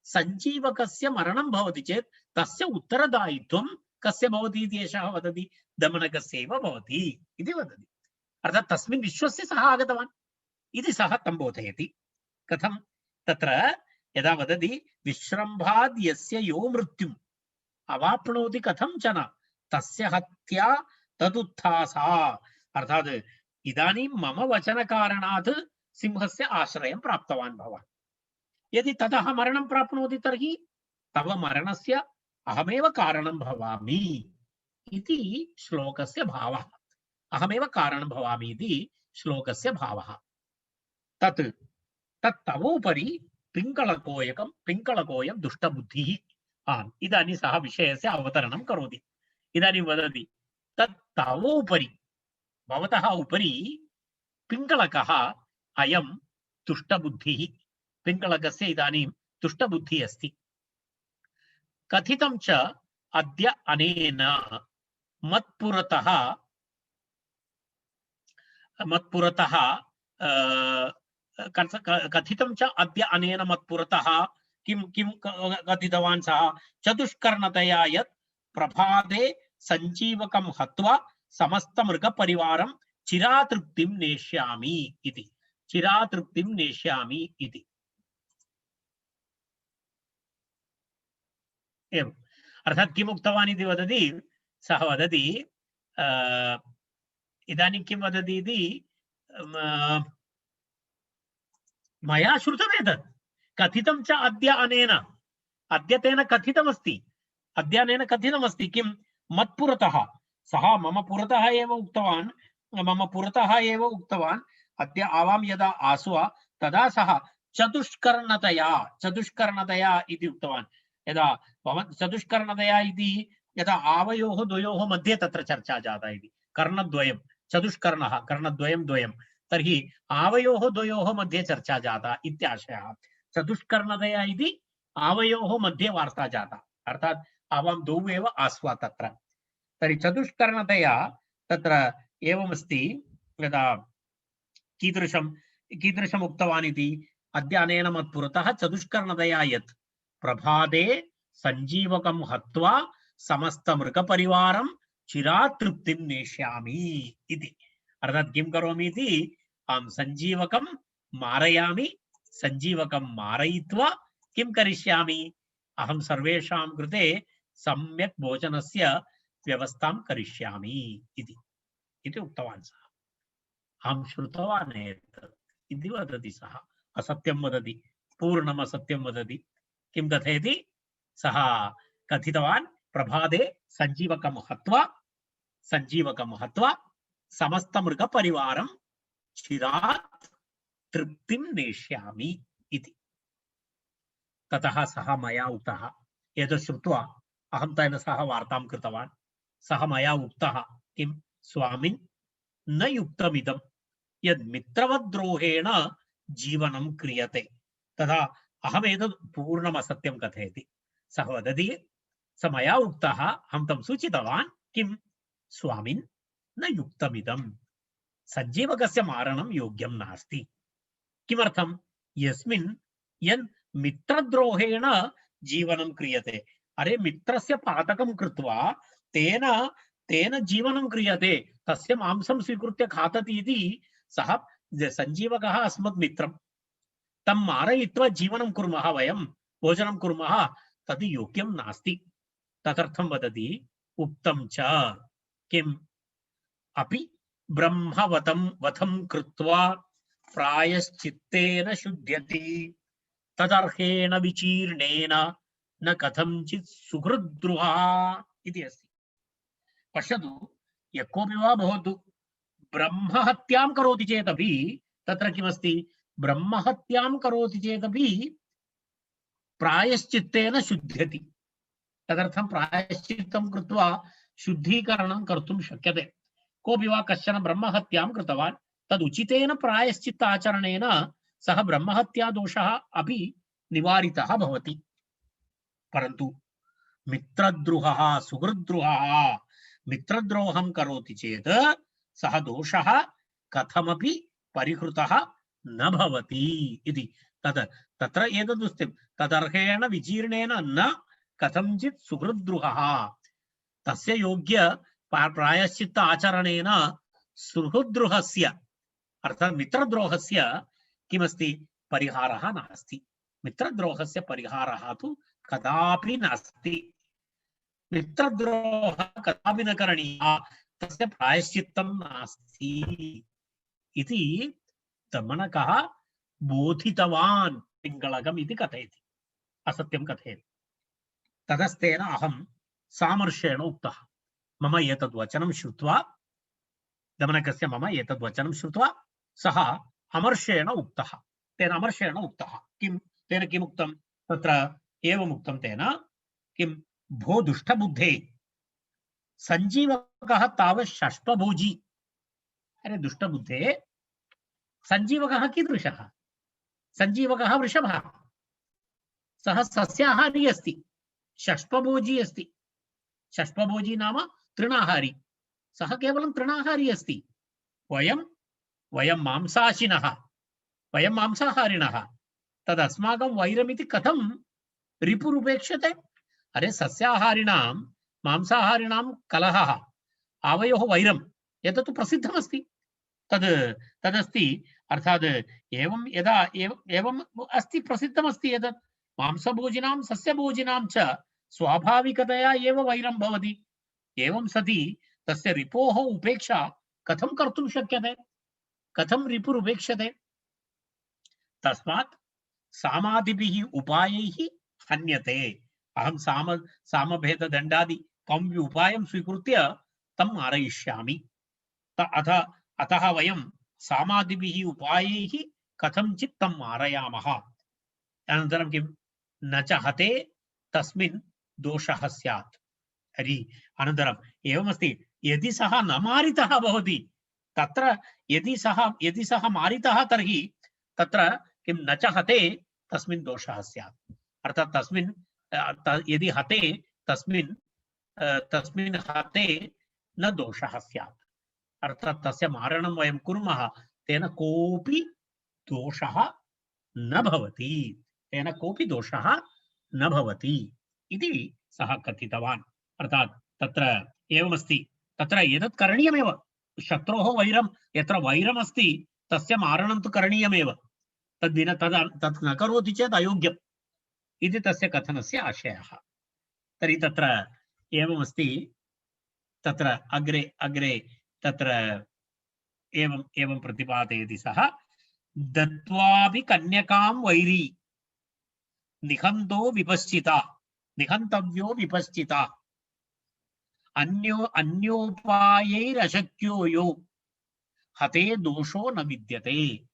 सञ्जीवकस्य मरणं भवति चेत् तस्य उत्तरदायित्वं कस्य भवति इति एषः वदति? दमनकस्यैव भवति इति वदति। अर्थात् तस्मिन् विश्वस्य सः आगतवान् इति सः तं बोधयति। कथं? तत्र यदा वदति विश्रम्भाद् यस्य यो मृत्युम् अवाप्नोति कथञ्चन तस्य हत्या तदुत्थासा, अर्थात् इदानीं मम वचनकारणात् सिंहस्य आश्रयं प्राप्तवान् भवान्, यदि ततः मरणं प्राप्नोति तर्हि तव मरणस्य अहमेव कारणं भवामि इति श्लोकस्य भावः। अहमेव कारणं भवामि इति श्लोकस्य भावः। तत् तत्तवोपरि पिङ्गलकोऽयं दुष्टबुद्धिः। आम्, इदानीं सः विषयस्य अवतरणं करोति। इदानीं वदति तत् तवोपरि, भवतः उपरि पिङ्गलकः अयं दुष्टबुद्धिः। पिङ्गलकस्य इदानीं दुष्टबुद्धिः अस्ति। कथितं च अद्य अनेन मत्पुरतः कथितं च अद्य अनेन मत्पुरतः किं किं कथितवान् सः? चतुष्कर्णतया यत् प्रभाते सञ्जीवकं हत्वा समस्तमृगपरिवारं चिरातृप्तिं नेष्यामि इति। चिरातृप्तिं नेष्यामि इति। एवम् अर्थात् किम् उक्तवान् इति वदति सः। वदति इदानीं किं वदति इति मया श्रुतमेतत्। कथितं च अद्य अनेन, अद्य तेन कथितमस्ति, अद्य अनेन कथितमस्ति किं? मत्पुरतः, सः मम पुरतः एव उक्तवान्, अद्य आवां यदा आसुव तदा सः चतुष्कर्णतया इति उक्तवान्। यदा चतुष्कर्णतया इति यदा आवयोः द्वयोः मध्ये तत्र चर्चा जाता इति, कर्णद्वयं चतुष्कर्णः, कर्णद्वयं द्वयं, तर्हि आवयोः द्वयोः मध्ये चर्चा जाता इत्याशयः। चतुष्कर्णतया इति आवयोः मध्ये वार्ता जाता, अर्थात् आवां द्वौ एव आस्व तत्र। तर्हि चतुष्कर्णतया तत्र एवमस्ति, यदा कीदृशम् उक्तवान् इति, अद्य अनेन मत्पुरतः चतुष्कर्णतया यत् प्रभाते सञ्जीवकं हत्वा समस्तमृगपरिवारं चिरात् तृप्तिं नेष्यामि इति। अर्थात् किं करोमि इति, अहं सञ्जीवकं मारयामि, सञ्जीवकं मारयित्वा किं करिष्यामि, अहं सर्वेषां कृते सम्यक् भोजनस्य व्यवस्थां करिष्यामि इति उक्तवान् सः। अहं श्रुतवान् एतत् इति वदति सः। असत्यं वदति, पूर्णम् असत्यं वदति। किं कथयति सः? कथितवान् प्रभाते सञ्जीवकं हत्वा समस्तमृगपरिवारं चिरात् तृप्तिं नेष्यामि इति। ततः सः मया उक्तः, एतत् श्रुत्वा अहं तेन सह वार्तां कृतवान्। सः मया उक्तः किं? स्वामिन् न युक्तमिदं यद् मित्रवद्रोहेण जीवनं क्रियते। तदा अहमेतत् पूर्णम् असत्यं कथयति। सः वदति, स मया उक्तः, अहं तं सूचितवान् किं? स्वामिन् न युक्तमिदं, सञ्जीवकस्य मारणं योग्यं नास्ति। किमर्थं? यस्मिन् यन् मित्रद्रोहेण जीवनं क्रियते। अरे, मित्रस्य पातकं कृत्वा तेन जीवनं क्रियते, तस्य मांसं स्वीकृत्य खादति इति सः सञ्जीवकः अस्मत् मित्रं, तं मारयित्वा जीवनं कुर्मः, वयं भोजनं कुर्मः, तद् योग्यं नास्ति। तदर्थं वदति उक्तं च किम्? अपि ब्रह्मवतं कृत्वा प्रायश्चित्तेन शुध्यति, तदर्हेण विचीर्णेन न कथंचित् सुहृद्रुहा इति अस्ति। पश्यतु, यः कोऽपि वा भवतु, ब्रह्महत्यां करोति चेदपि तत्र किमस्ति? ब्रह्महत्यां करोति चेदपि प्रायश्चित्तेन शुध्यति। तदर्थं प्रायश्चित्तं कृत्वा शुद्धीकरणं कर्तुं शक्यते। कोऽपि वा कश्चन ब्रह्महत्यां कृतवान्, तदुचितेन प्रायश्चित्ताचरणेन सः ब्रह्महत्यादोषः अपि निवारितः भवति। परन्तु मित्रद्रोहः, सुहृद्रोहः, मित्रद्रोहं करोति चेत् सः दोषः कथमपि परिहृतः न भवति इति। तत्र एतदुक्तं, तदर्हेण विचीर्णेन न कथंचित् सुहृद्रोहः। तस्य योग्य प्रायश्चित्त आचरणेन सुहृद्रोहस्य अर्थात् मित्रद्रोहस्य किमस्ति? परिहारः नास्ति। मित्रद्रोहस्य परिहारः तु कदापि नास्ति। मित्रद्रोहः कदापि न करणीयः, तस्य प्रायश्चित्तं नास्ति इति दमनकः बोधितवान् पिङ्गलकम् इति कथयति, असत्यं कथयति। ततस्तेन अहं सामर्शेण उक्तः, मम एतद् वचनं श्रुत्वा दमनकस्य मम एतद् वचनं श्रुत्वा सः अमर्षेण उक्तः, तेन अमर्षेण उक्तः किं, तेन किम् उक्तं, तत्र एवम् उक्तं तेन किं, भो दुष्टबुद्धे सञ्जीवकः तावत् षष्ठभोजी। अरे दुष्टबुद्धे, सञ्जीवकः कीदृशः? सञ्जीवकः वृषभः, सः सस्याहारी अस्ति, षष्ठभोजी अस्ति। षष्ठभोजी नाम तृणाहारी, सः केवलं तृणाहारी अस्ति। वयं मांसाशिनः, वयं मांसाहारिणः, तदस्माकं वैरमिति कथं रिपुरुपेक्षते? अरे सस्याहारिणां मांसाहारिणां कलहः, आवयोः वैरम् एतत् प्रसिद्धमस्ति। तदस्ति, अर्थात् एवं यदा एवम् अस्ति, प्रसिद्धमस्ति एतत्। मांसभोजिनां सस्यभोजिनां च स्वाभाविकतया एव वैरं भवति। एवं सति तस्य रिपोः उपेक्षा कथं कर्तुं शक्यते? कथं रिपुरुपेक्षते? तस्मात् सामादिभिः उपायैः हन्यते। अहं सामभेददण्डादि कौम्बि उपायं स्वीकृत्य तं मारयिष्यामि। अतः वयं सामादिभिः उपायैः कथञ्चित् तं मारयामः। अनन्तरं किं, न च हते तस्मिन् दोषः स्यात्। हरि अनन्तरम् एवमस्ति, यदि सः न मारितः भवति, तत्र यदि सः मारितः तर्हि तत्र किं, न च हते तस्मिन् दोषः स्यात्। अर्थात् तस्मिन् यदि हते तस्मिन् हते न दोषः स्यात्। अर्थात् तस्य मारणं वयं कुर्मः, तेन कोऽपि दोषः न भवति, तेन कोऽपि दोषः न भवति इति सः कथितवान्। अर्थात् तत्र एवमस्ति, तत्र एतत् करणीयमेव। शत्रोः वैरं, यत्र वैरमस्ति तस्य मारणं तु करणीयमेव। तत् न करोति चेत् अयोग्यम् इति तस्य कथनस्य आशयः। तर्हि तत्र एवमस्ति, तत्र अग्रे तत्र एवं प्रतिपादयति सः, दत्वापि कन्यकां वैरी निहन्तव्यो विपश्चिता अन्योपायैरशक्यो यो हते दोषो न विद्यते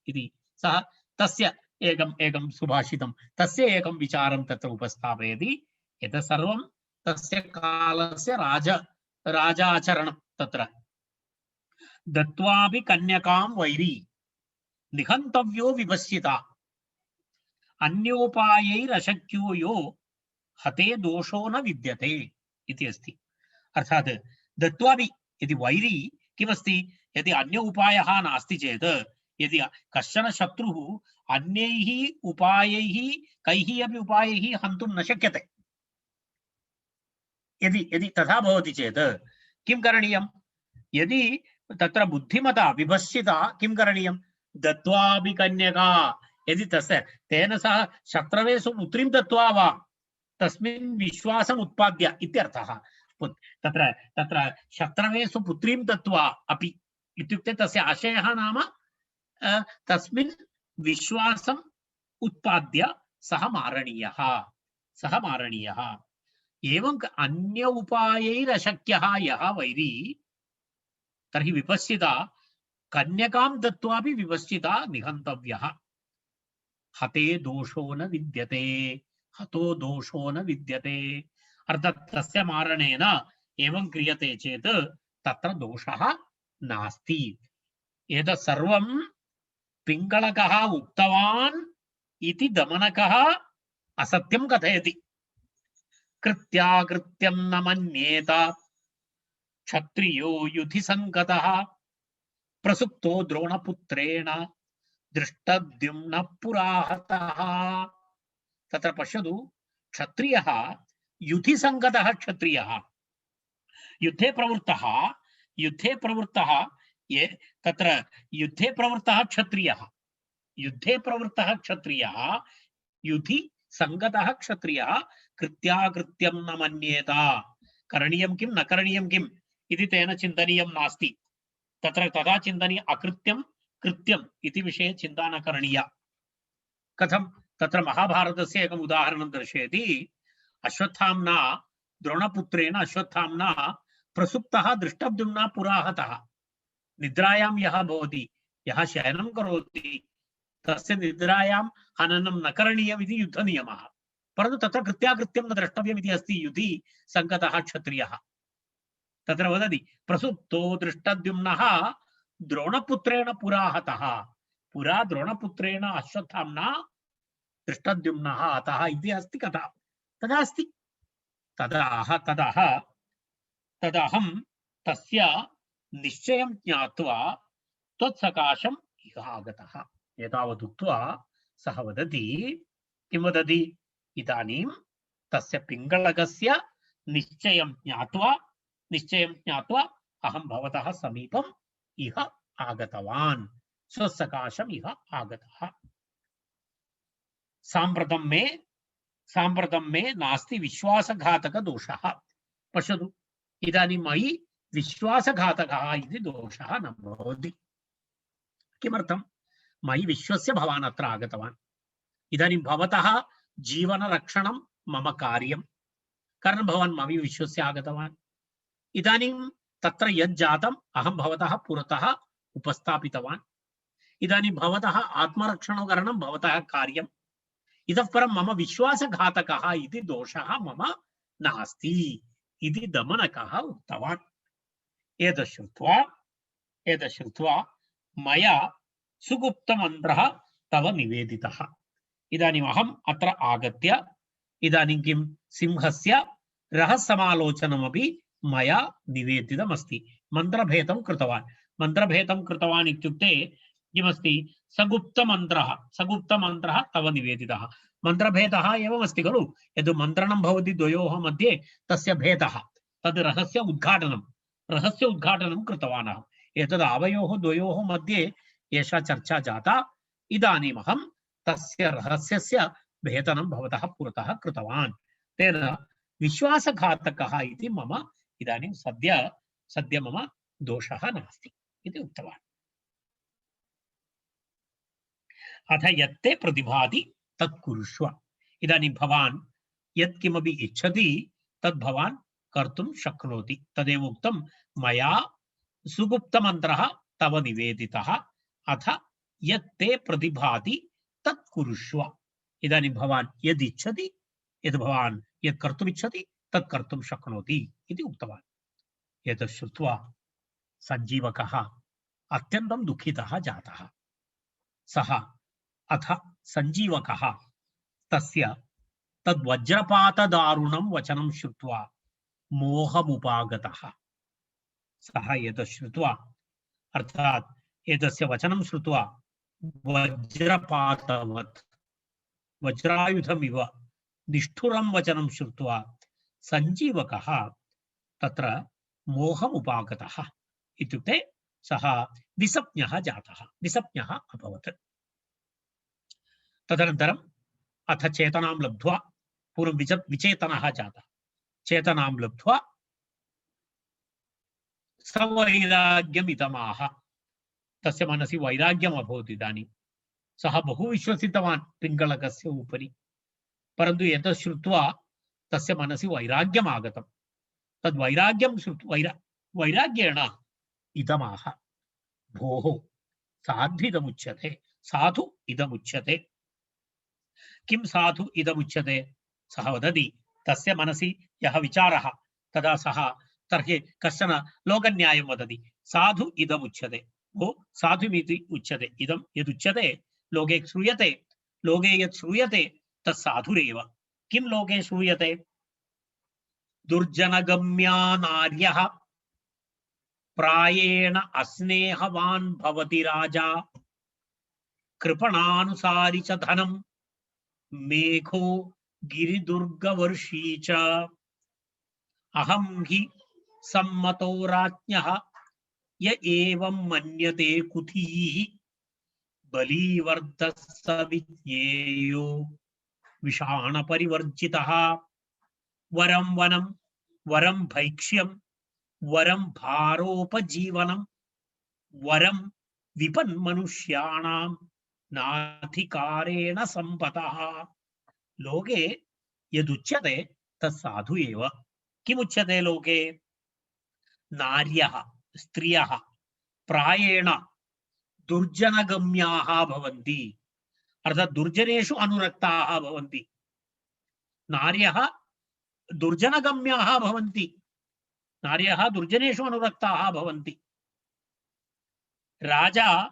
इति सः तस्य एकं सुभाषितं, तस्य एकं विचारं तत्र उपस्थापयति। एतत् सर्वं तस्य कालस्य राजाचरणं। तत्र दत्वापि कन्यकां वैरी निहन्तव्यो विपश्चिता अन्योपायैरशक्यो यो हते दोषो न विद्यते इति अस्ति। अर्थात् दत्वापि, यदि वैरी किमस्ति, यदि अन्य उपायः नास्ति चेत्, यदि कश्चन शत्रुः अन्यैः उपायैः कैः अपि उपायैः हन्तुं न शक्यते, यदि तथा भवति चेत् किं करणीयं? यदि तत्र बुद्धिमता विभश्चिता किं करणीयं? दत्वापि कन्यका, यदि तेन सह शत्रवे पुत्रीं दत्वा वा तस्मिन् विश्वासम् उत्पाद्य इत्यर्थः। तत्र शत्रवे पुत्रीं दत्वा अपि इत्युक्ते तस्य आशयः नाम तस्मिन् विश्वासम् उत्पाद्य सः मारणीयः। एवं अन्य उपायैरशक्यः यः वैरी, तर्हि विपश्चिता कन्यकां दत्वापि विपश्चिता निहन्तव्यः। हते दोषो न विद्यते, हतो दोषो न विद्यते। अर्थात् तस्य मारणेन एवं क्रियते चेत् तत्र दोषः नास्ति। एतत् सर्वं पिङ्गलकः उक्तवान् इति दमनकः असत्यं कथयति। कृत्याकृत्यं न मन्येत क्षत्रियो युधि संगतः प्रसुप्तो द्रोणपुत्रेण दृष्टद्युम्न पुराहतः। तत्र पश्यतु, क्षत्रियः युधि संगतः, क्षत्रियः युद्धे प्रवृत्तः तत्र युद्धे प्रवृत्तः क्षत्रियः युधि संगतः क्षत्रियः कृत्याकृत्यं न मन्येत। करणीयं किं न करणीयं किम् इति तेन चिन्तनीयं नास्ति। तत्र तथा चिन्तनीय, अकृत्यं कृत्यम् इति विषये चिन्ता न करणीया। कथं? तत्र महाभारतस्य एकम् उदाहरणं दर्शयति। अश्वत्थाम्ना द्रोणपुत्रेण अश्वत्थाम्ना प्रसुप्तः दृष्टद्युम्ना पुराहतः। निद्रायां यः भवति, यः शयनं करोति, तस्य निद्रायां हननं न करणीयम् इति युद्धनियमः। परन्तु तत्र कृत्याकृत्यं न द्रष्टव्यम् इति अस्ति युधि सङ्गतः क्षत्रियः। तत्र वदति प्रसुप्तो दृष्टद्युम्नः द्रोणपुत्रेण पुरा हतः। पुरा द्रोणपुत्रेण अश्वत्थाम्ना दृष्टद्युम्नः हतः इति अस्ति कथा। तदा अस्ति तदहं तस्य निश्चयं ज्ञात्वा त्वत्सकाशम् इह आगतः। एतावदुक्त्वा सः वदति, किं वदति? इदानीं तस्य पिङ्गलकस्य निश्चयं ज्ञात्वा अहं भवतः समीपम् इह आगतवान्, स्वसकाशम् इह आगतः। साम्प्रतं मे नास्ति विश्वासघातक दोषः। पश्यतु, इदानीं मयि विश्वासघातकः इति दोषः न भवति। किमर्थं? मयि विश्वस्य भवान् अत्र आगतवान्। इदानीं भवतः जीवनरक्षणं मम कार्यं, कारणं भवान् मम विश्वस्य आगतवान्। इदानीं तत्र यत् जातम् अहं भवतः पुरतः उपस्थापितवान्। इदानीं भवतः आत्मरक्षणकरणं भवतः कार्यम्। इतः परं मम विश्वासघातकः इति दोषः मम नास्ति इति दमनकः उक्तवान्। एतत् श्रुत्वा मया सुगुप्तमन्त्रः तव निवेदितः। इदानीम् अहम् अत्र आगत्य इदानीं किं सिंहस्य रहस्यमालोचनमपि मया निवेदितमस्ति। मन्त्रभेदं कृतवान् इत्युक्ते किमस्ति? सगुप्तमन्त्रः तव निवेदितः। मन्त्रभेदः एवमस्ति खलु, यद् मन्त्रणं भवति द्वयोः मध्ये तस्य भेदः, तद् रहस्य उद्घाटनं कृतवान् अहम्। एतद् आवयोः द्वयोः मध्ये एषा चर्चा जाता। इदानीम् अहं तस्य रहस्यस्य भेदनं भवतः पुरतः कृतवान्। तेन विश्वासघातकः इति मम इदानीं सद्य मम दोषः नास्ति इति उक्तवान्। अथ यत्ते प्रतिभाति तत् कुरुष्व। इदानीं भवान् यत् किमपि इच्छति तद् भवान् कर्तुं शक्नोति। तदेव उक्तं, मया सुगुप्तमन्त्रः तव निवेदितः, अथ यत्ते प्रतिभाति तत् कुरुष्व। इदानीं भवान् यद् इच्छति, भवान् यत् कर्तुम् इच्छति तत् कर्तुं शक्नोति इति उक्तवान्। एतत् श्रुत्वा सञ्जीवकः अत्यन्तं दुःखितः जातः। सः अथ सञ्जीवकः तस्य तद्वज्रपातदारुणं वचनं श्रुत्वा मोहमुपागतः। सः एतत् श्रुत्वा, अर्थात् एतस्य वचनं श्रुत्वा वज्रपातवत्, वज्रायुधमिव निष्ठुरं वचनं श्रुत्वा सञ्जीवकः तत्र मोहमुपागतः। इत्युक्ते सः विसञ्ज्ञः अभवत्। तदनन्तरम् अथ चेतनां लब्ध्वा, पूर्वं विचेतनः जातः, चेतनां लब्ध्वा सवैराग्यम् इदमाह। तस्य मनसि वैराग्यम् अभवत्। इदानीं सः बहु विश्वसितवान् पिङ्गलकस्य उपरि, परन्तु एतत् श्रुत्वा तस्य मनसि वैराग्यम् आगतं। तद् वैराग्यं श्रुत्वा वैराग्येण इदमाह, भोः साधु इदमुच्यते। किं साधु इदमुच्यते? सः वदति, तस्य मनसि यः विचारः, तदा सः तर्हि कश्चन लोकन्यायं वदति, साधु इदमुच्यते। भो साधुमिति उच्यते, इदं यदुच्यते लोके यत् श्रूयते तत् साधुरेव। किं लोके श्रूयते? दुर्जनगम्या नार्यः प्रायेण अस्नेहवान् भवति राजा, कृपणानुसारि च धनं मेघो गिरिदुर्गवर्षी च। अहं हि सम्मतो राज्ञः य एवं मन्यते कुथीः, बलीवर्धः स विज्ञेयो विषाणपरिवर्जितः। वरं वनं वरं भैक्ष्यं वरं भारोपजीवनं वरं विपन्मनुष्याणां नाधिकारेण संपतः। लोके यदुच्यते तत् साधु एव। किमुच्यते लोके? नार्यः, स्त्रियः प्रायेण दुर्जनगम्याः भवन्ति, अर्थात् दुर्जनेषु अनुरक्ताः भवन्ति। नार्यः दुर्जनगम्याः भवन्ति, नार्यः दुर्जनेषु अनुरक्ताः भवन्ति। राजा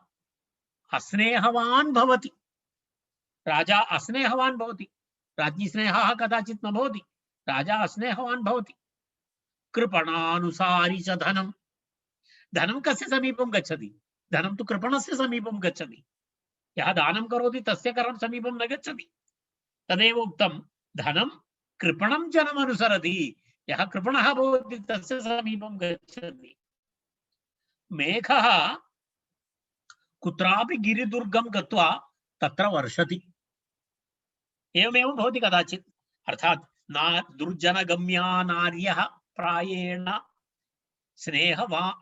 अस्नेहवान् भवति, राजा अस्नेहवान् भवति, राज्ञी स्नेहः कदाचित् न भवति, राजा अस्नेहवान् भवति। कृपणानुसारि च धनं, धनं कस्य समीपं गच्छति? धनं तु कृपणस्य समीपं गच्छति। यः दानं करोति तस्य करं समीपं न गच्छति। तदेव उक्तं, धनं कृपणं जनम् अनुसरति, यः कृपणः भवति तस्य समीपं गच्छति। मेघः कुत्रापि गिरिदुर्गं गत्वा तत्र वर्षति, एवमेव भवति कदाचित्। अर्थात् ना दुर्जनगम्या नार्यः प्रायेण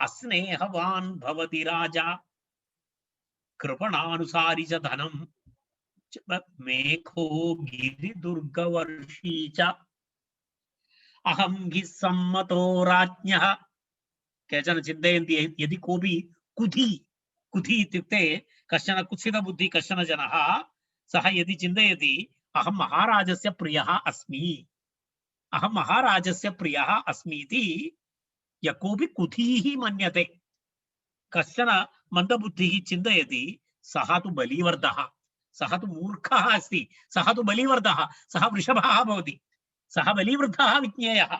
अस्नेहवान् भवति राजा, कृपणानुसारि च धनं मेघो गिरिदुर्गवर्षी च। अहं हि सम्मतो राज्ञः, केचन चिन्तयन्ति यदि कोऽपि कुधी, कुधी इत्युक्ते कश्चन कुत्सितबुद्धिः कश्चन जनः, सः यदि चिन्तयति अहं महाराजस्य प्रियः अस्मि, अहं महाराजस्य प्रियः अस्मि इति यः कोऽपि कुधीः मन्यते, कश्चन मन्दबुद्धिः चिन्तयति, सः तु बलिवर्धः, सः तु मूर्खः अस्ति, सः तु बलिवर्धः, सः वृषभः भवति, सः बलिवृद्धः विज्ञेयः,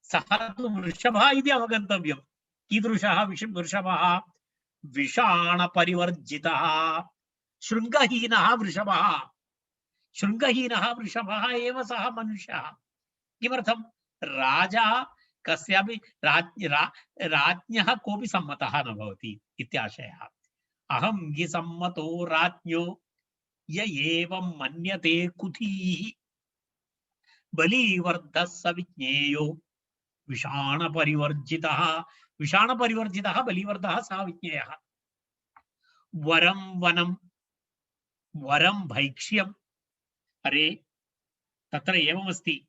सः तु वृषभः इति अवगन्तव्यम्। कीदृशः वृषभः? विषाणपरिवर्जितः, शृङ्गहीनः वृषभः, शृङ्गहीनः वृषभः एव सः मनुष्यः। किमर्थं? राजा कस्यापि राज्ञः कोऽपि सम्मतः न भवति इत्याशयः। अहं हि सम्मतो राज्ञो य एवं मन्यते कुधीः, बलिवर्धः स विज्ञेयो विषाणपरिवर्जितः, विषाणपरिवर्जितः बलिवर्धः सः विज्ञेयः। वरं वनं वरं भैक्ष्यम्, अरे तत्र एवमस्ति,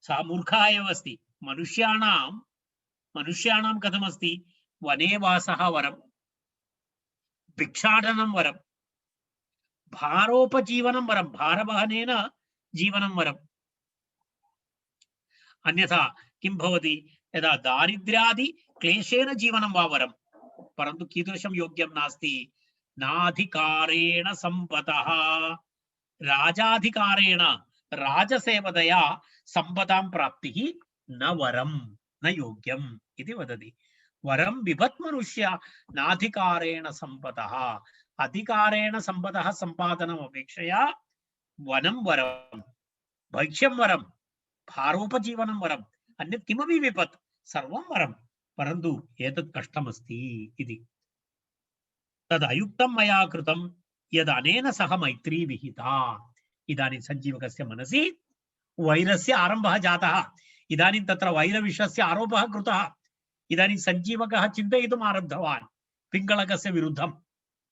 सः मूर्खः एव अस्ति। मनुष्याणां कथमस्ति? वने वासः वरं, भिक्षाटनं वरं, भारोपजीवनं वरं, भारवहनेन जीवनं वरम्। अन्यथा किं भवति? यदा दारिद्र्यादि क्लेशेन जीवनं वा वरं, परन्तु कीदृशं योग्यं नास्ति? नाधिकारेण सम्पतः, राजाधिकारेण राजसेवतया सम्पदां प्राप्तिः न वरं न योग्यम् इति वदति। वरं बिभत् मनुष्य नाधिकारेण सम्पतः, अधिकारेण सम्पदः सम्पादनम् अपेक्षया वनं वरं, भैक्ष्यं वरं, भारोपजीवनं वरं, अन्यत् किमपि विपत् सर्वं वरं, परन्तु एतत् कष्टमस्ति इति। तदयुक्तं मया कृतं यदनेन सह मैत्री विहिता। इदानीं सञ्जीवकस्य मनसि वैरस्य आरम्भः जातः, इदानीं तत्र वैरविषस्य आरोपः कृतः। इदानीं सञ्जीवकः चिन्तयितुम् आरब्धवान् पिङ्गलकस्य विरुद्धं।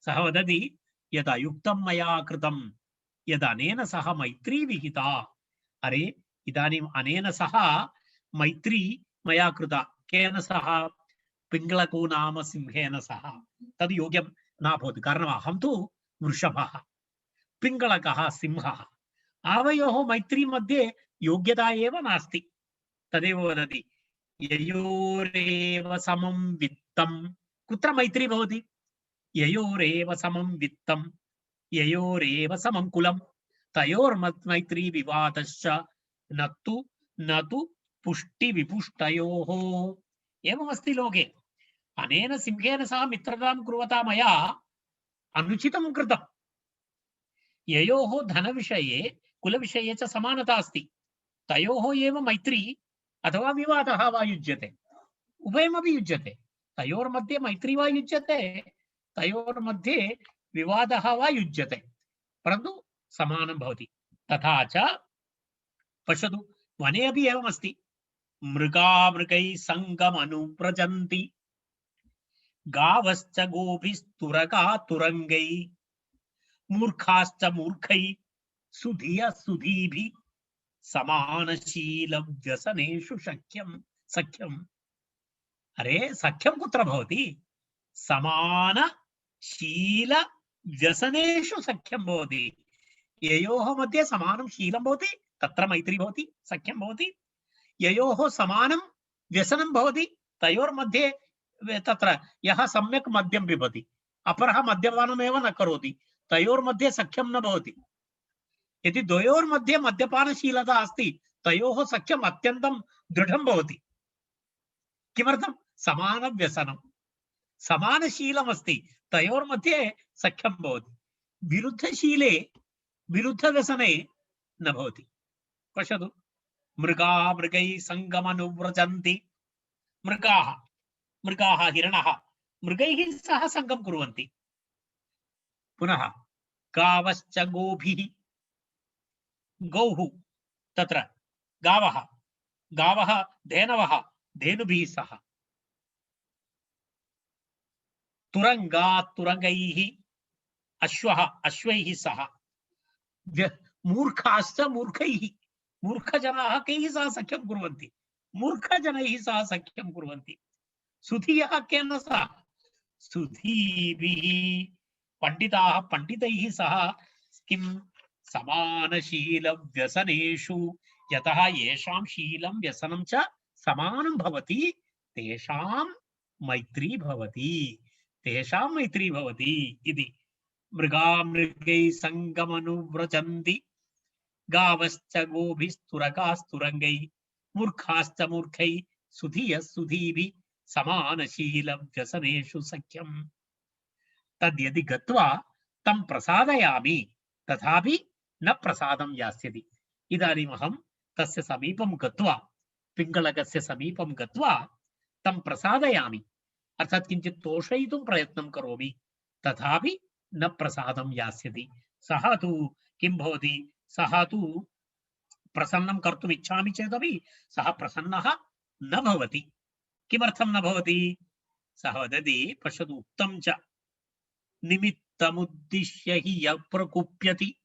सः वदति, यदयुक्तं मया कृतं यदनेन सह मैत्री विहिता। अरे इदानीम् अनेन सह मैत्री मया कृता, केन सह? पिङ्गलको नाम सिंहेन सह। तद् योग्यं न भवति, कारणम् अहं तु वृषभः, पिङ्गलकः सिंहः, आवयोः मैत्री मध्ये योग्यता एव नास्ति। तदेव वदति, ययोरेव समं वित्तं, कुत्र मैत्री भवति? ययोरेव समं वित्तं, ययोरेव समं कुलं, तयोर्मैत्री विवादश्च न तु पुष्टि विपुष्टयोः। एवमस्ति लोके। अनेन सिंहेन सह मित्रतां कुर्वता मया अनुचितं कृतं। ययोः धनविषये कुलविषये च समानता अस्ति, तयोः एव मैत्री अथवा विवादः वा युज्यते, उभयमपि युज्यते। तयोर्मध्ये मैत्री वा युज्यते, तयोर्मध्ये विवादः वा युज्यते, परन्तु समानं भवति। तथा च पश्यतु, वने अपि एवमस्ति। मृगा मृगैः सङ्गमनुव्रजन्ति, गावश्च गोभिस्तुरगा तुरङ्गैः, मूर्खाश्च मूर्खैः सुधियः सुधीभिः, समानशीलव्यसनेषु सख्यम्। अरे सख्यं कुत्र भवति? समानशील व्यसनेषु सख्यं भवति। ययोः मध्ये समानं शीलं भवति तत्र मैत्री भवति, सख्यं भवति। ययोः समानं व्यसनं भवति तयोर्मध्ये तत्र यः सम्यक् मद्यं पिबति अपरः मद्यपानमेव न करोति तयोर्मध्ये सख्यं न भवति। यदि द्वयोर्मध्ये मद्यपानशीलता अस्ति तयोः सख्यम् अत्यन्तं दृढं भवति। किमर्थं? समानव्यसनं समानशीलमस्ति तयोर्मध्ये सख्यं भवति। विरुद्धशीले विरुद्धव्यसने न भवति। पश्यतु, मृगा मृगैः सङ्गमनुव्रजन्ति। मृगाः हिरणः मृगैः सह सङ्गं कुर्वन्ति। पुनः गावश्च गोभिः, गौः तत्र गावः धेनवः धेनुभिः सह। तुरङ्गात् तुरङ्गैः अश्वः अश्वैः सह। मूर्खाश्च मूर्खैः मूर्खजनाः कैः सह सख्यं कुर्वन्ति? मूर्खजनैः सह सख्यं कुर्वन्ति। सुधियः केन सह? सुधीभिः। पंडिताः पंडितैः सह किं? समानशीलव्यसनेषु। यतः येषां शीलं व्यसनं च समानं भवति तेषां मैत्री भवति, तेषां मैत्री भवति इति। मृगा मृगैः सङ्गमनुव्रजन्ति। गावश्च गोभिस्तुरगास्तुरङ्गैः मूर्खाश्च मूर्खैः सुधियः सुधीभिः समानशीलव्यसनेषु सख्यम्। तद्यदि गत्वा तं प्रसादयामि तथापि न प्रसादं यास्यति। इदानीम् अहं तस्य समीपं गत्वा, पिङ्गलकस्य समीपं गत्वा तं प्रसादयामि, अर्थात् किञ्चित् तोषयितुं प्रयत्नं करोमि, तथापि न प्रसादं यास्यति। सः तु किं भवति? सः तु प्रसन्नं कर्तुम् इच्छामि चेदपि सः प्रसन्नः न भवति। किमर्थं न भवति? सः वदति, पश्यतु, उक्तं च निमित्तमुद्दिश्य हि यः प्रकुप्यति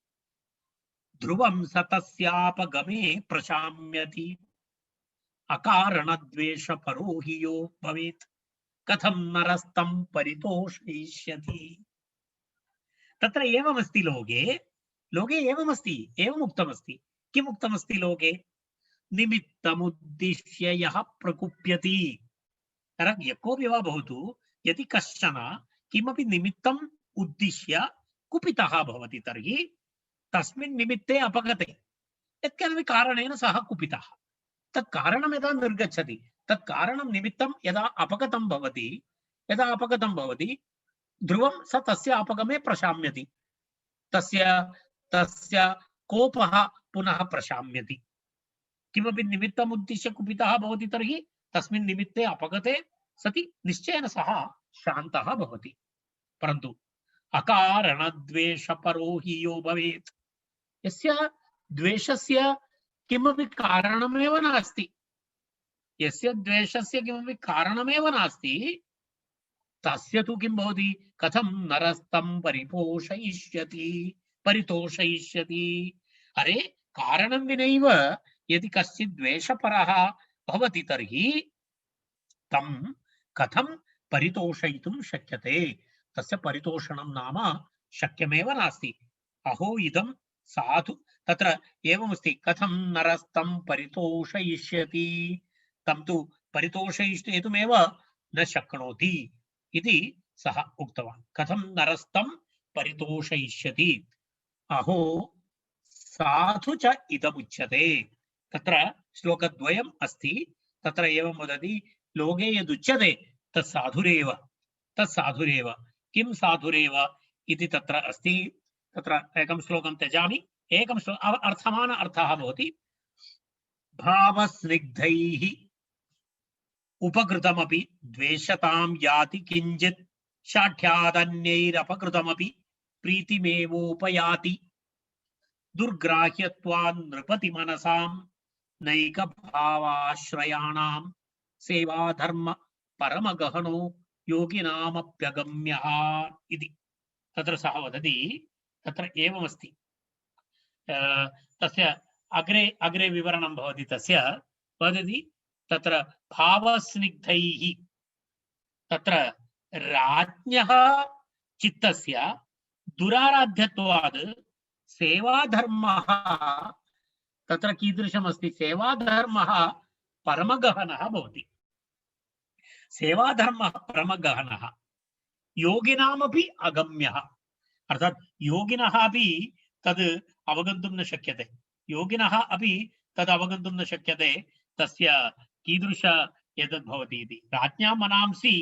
ध्रुवं स तस्यापगमे प्रशाम्यति। अकारणद्वेषपरो हि यो भवेत् कथं नरस्तं परितोषयिष्यति। तत्र एवमस्ति लोके एवमस्ति, एवम् उक्तमस्ति। किम् उक्तमस्ति लोके? निमित्तमुद्दिश्य यः प्रकुप्यति। यः कोऽपि वा भवतु, यदि कश्चन किमपि निमित्तम् उद्दिश्य कुपितः भवति तर्हि तस्मिन् निमित्ते अपगते यत्किमपि कारणेन सः कुपितः, तत् कारणं यदा निर्गच्छति, तत् कारणं निमित्तं यदा अपगतं भवति ध्रुवं स तस्य अपगमे प्रशाम्यति। तस्य कोपः पुनः प्रशाम्यति। किमपि निमित्तम् उद्दिश्य कुपितः भवति तर्हि तस्मिन् निमित्ते अपगते सति निश्चयेन सः शान्तः भवति। परन्तु अकारणद्वेषपरो हि यो भवेत्, यस्य द्वेषस्य किमपि कारणमेव नास्ति, यस्य द्वेषस्य किमपि कारणमेव नास्ति, तस्य तु किं भवति? कथं नरस्तं परितोषयिष्यति। अरे, कारणं विनैव यदि कश्चित् द्वेषपरः भवति तर्हि तं कथं परितोषयितुं शक्यते? तस्य परितोषणं नाम शक्यमेव नास्ति। अहो इदं साधु, तत्र एवमस्ति, कथं नरस्तं परितोषयिष्यति, तं तु परितोषयितुमेव न शक्नोति इति सः उक्तवान्। कथं नरस्तं परितोषयिष्यति, अहो साधु च इदमुच्यते। तत्र श्लोकद्वयम् अस्ति, तत्र एवं वदति, लोके यदुच्यते तत्साधुरेव। किं साधुरेव इति तत्र अस्ति। तत्र एकं श्लोकं त्यजामि, एकं अर्थमान अर्थः भवति। भावस्निग्धैः उपकृतमपि द्वेषतां याति किञ्चित् शाठ्यादन्यैरपकृतमपि प्रीतिमेवोपयाति दुर्ग्राह्यत्वान् नृपति मनसां नैकभावाश्रयाणां सेवाधर्म परमगहनो योगिनामप्यगम्यः इति। तत्र सः वदति, तत्र एवमस्ति, तस्य अग्रे विवरणं भवति। तस्य वदति, तत्र भावस्निग्धैः, तत्र राज्ञः चित्तस्य दुराराध्यत्वात् सेवाधर्मः तत्र कीदृशमस्ति सेवाधर्मः परमगहनः भवति सेवाधर्मः परमगहनः योगिनामपि अगम्यः अर्थात् योगिनः अपि तद् अवगन्तुं न शक्यते योगिनः अपि तद् अवगन्तुं न शक्यते तस्य कीदृश एतद् भवति इति राज्ञां मनांसि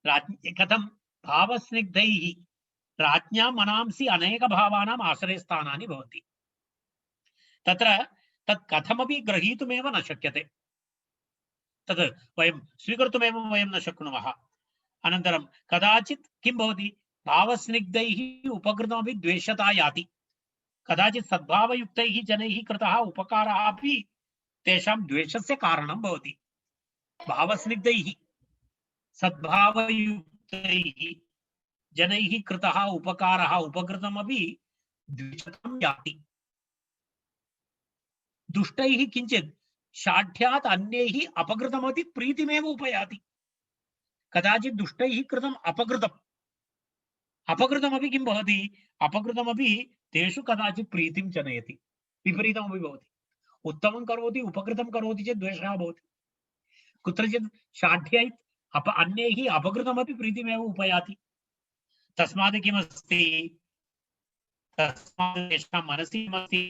कथं भावस्निग्धैः राज्ञां मनांसि अनेक भावानाम् आश्रयस्थानानि भवन्ति तत्र तत् कथमपि ग्रहीतुमेव न शक्यते तद् वयं स्वीकर्तुमेव वयं न शक्नुमः अनन्तरं कदाचित् किं भवति भावस्निग्धैः उपकृतमपि द्वेषता याति कदाचित् सद्भावयुक्तैः जनैः कृतः उपकारः अपि तेषां द्वेषस्य कारणं भवति भावस्निग्धैः सद्भावयुक्तैः जनैः कृतः उपकारः उपकृतमपि द्वेषतां याति दुष्टैः किञ्चित् शाढ्यात् अन्यैः अपकृतमपि प्रीतिमेव उपयाति कदाचित् दुष्टैः कृतम् अपकृतमपि किं भवति अपकृतमपि तेषु कदाचित् प्रीतिं जनयति विपरीतमपि भवति उत्तमं करोति उपकृतं करोति चेत् द्वेषः भवति कुत्रचित् शाढ्यैः अन्यैः अपकृतमपि प्रीतिमेव उपयाति तस्मात् किमस्ति तस्मात् तेषां मनसि किमस्ति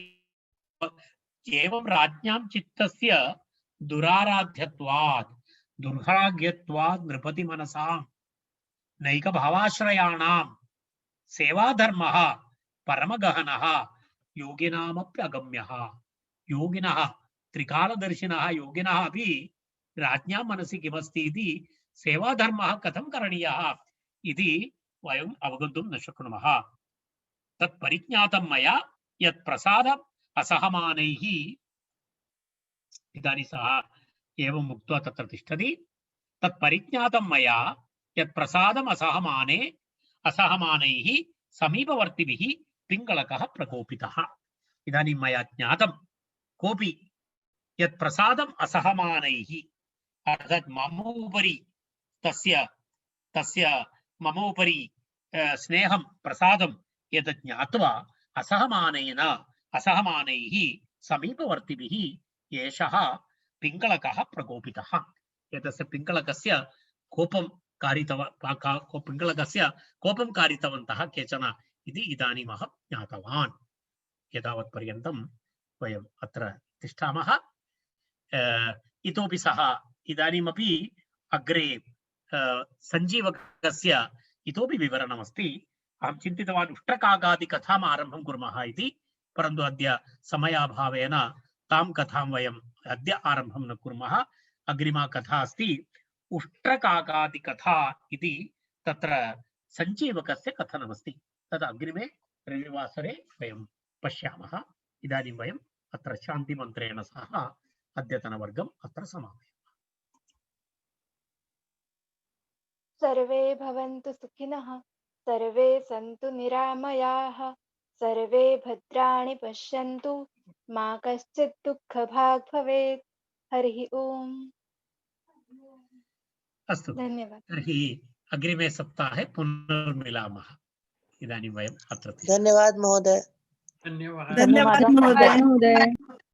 एवं राज्ञां चित्तस्य दुराराध्यत्वात् दुर्भाग्यत्वात् नृपति मनसां नैकभावाश्रयाणां सेवाधर्मः परमगहनः योगिनामप्यगम्यः योगिनः त्रिकालदर्शिनः योगिनः अपि राज्ञां मनसि किमस्ति इति सेवाधर्मः कथं करणीयः इति वयम् अवगन्तुं न शक्नुमः तत् परिज्ञातं मया यत् प्रसादम् असहमानैः इदानीं सः एवम् उक्त्वा तत्र तिष्ठति तत् परिज्ञातं मया यत् प्रसादम् असहमानैः समीपवर्तिभिः पिङ्गलकः प्रकोपितः इदानीं मया ज्ञातं कोऽपि यत् प्रसादम् असहमानैः अर्थात् मम उपरि तस्य मम उपरि स्नेहं प्रसादं यत् ज्ञात्वा असहमानैः समीपवर्तिभिः एषः पिङ्गलकः प्रकोपितः एतस्य पिङ्गलकस्य कोपं कारितवन्तः केचन इति इदानीम् अहं ज्ञातवान् एतावत्पर्यन्तं वयम् अत्र तिष्ठामः इतोपि सः इदानीमपि अग्रे सञ्जीवकस्य इतोपि विवरणमस्ति अहं चिन्तितवान् उष्ट्रकाकादिकथाम् आरम्भं कुर्मः इति परन्तु अद्य समयाभावेन तां कथां वयम् अद्य आरम्भं न कुर्मः अग्रिमा कथा अस्ति उष्ट्रकाकादिकथा इति तत्र सञ्जीवकस्य कथनमस्ति तद् अग्रिमे रविवासरे वयं पश्यामः इदानीं वयम् अत्र शान्तिमन्त्रेण सह अद्यतनवर्गम् अत्र समापयामः सर्वे भवन्तु सुखिनः सर्वे सन्तु निरामयाः सर्वे भद्राणि पश्यन्तु मा कश्चित् दुःखभाग् भवेत् हरिः ओम् अस्तु धन्यवादः तर्हि अग्रिमे सप्ताहे पुनर्मिलामः इदानीं वयम् अत्र धन्यवाद महोदय धन्यवादः धन्यवाद महोदय।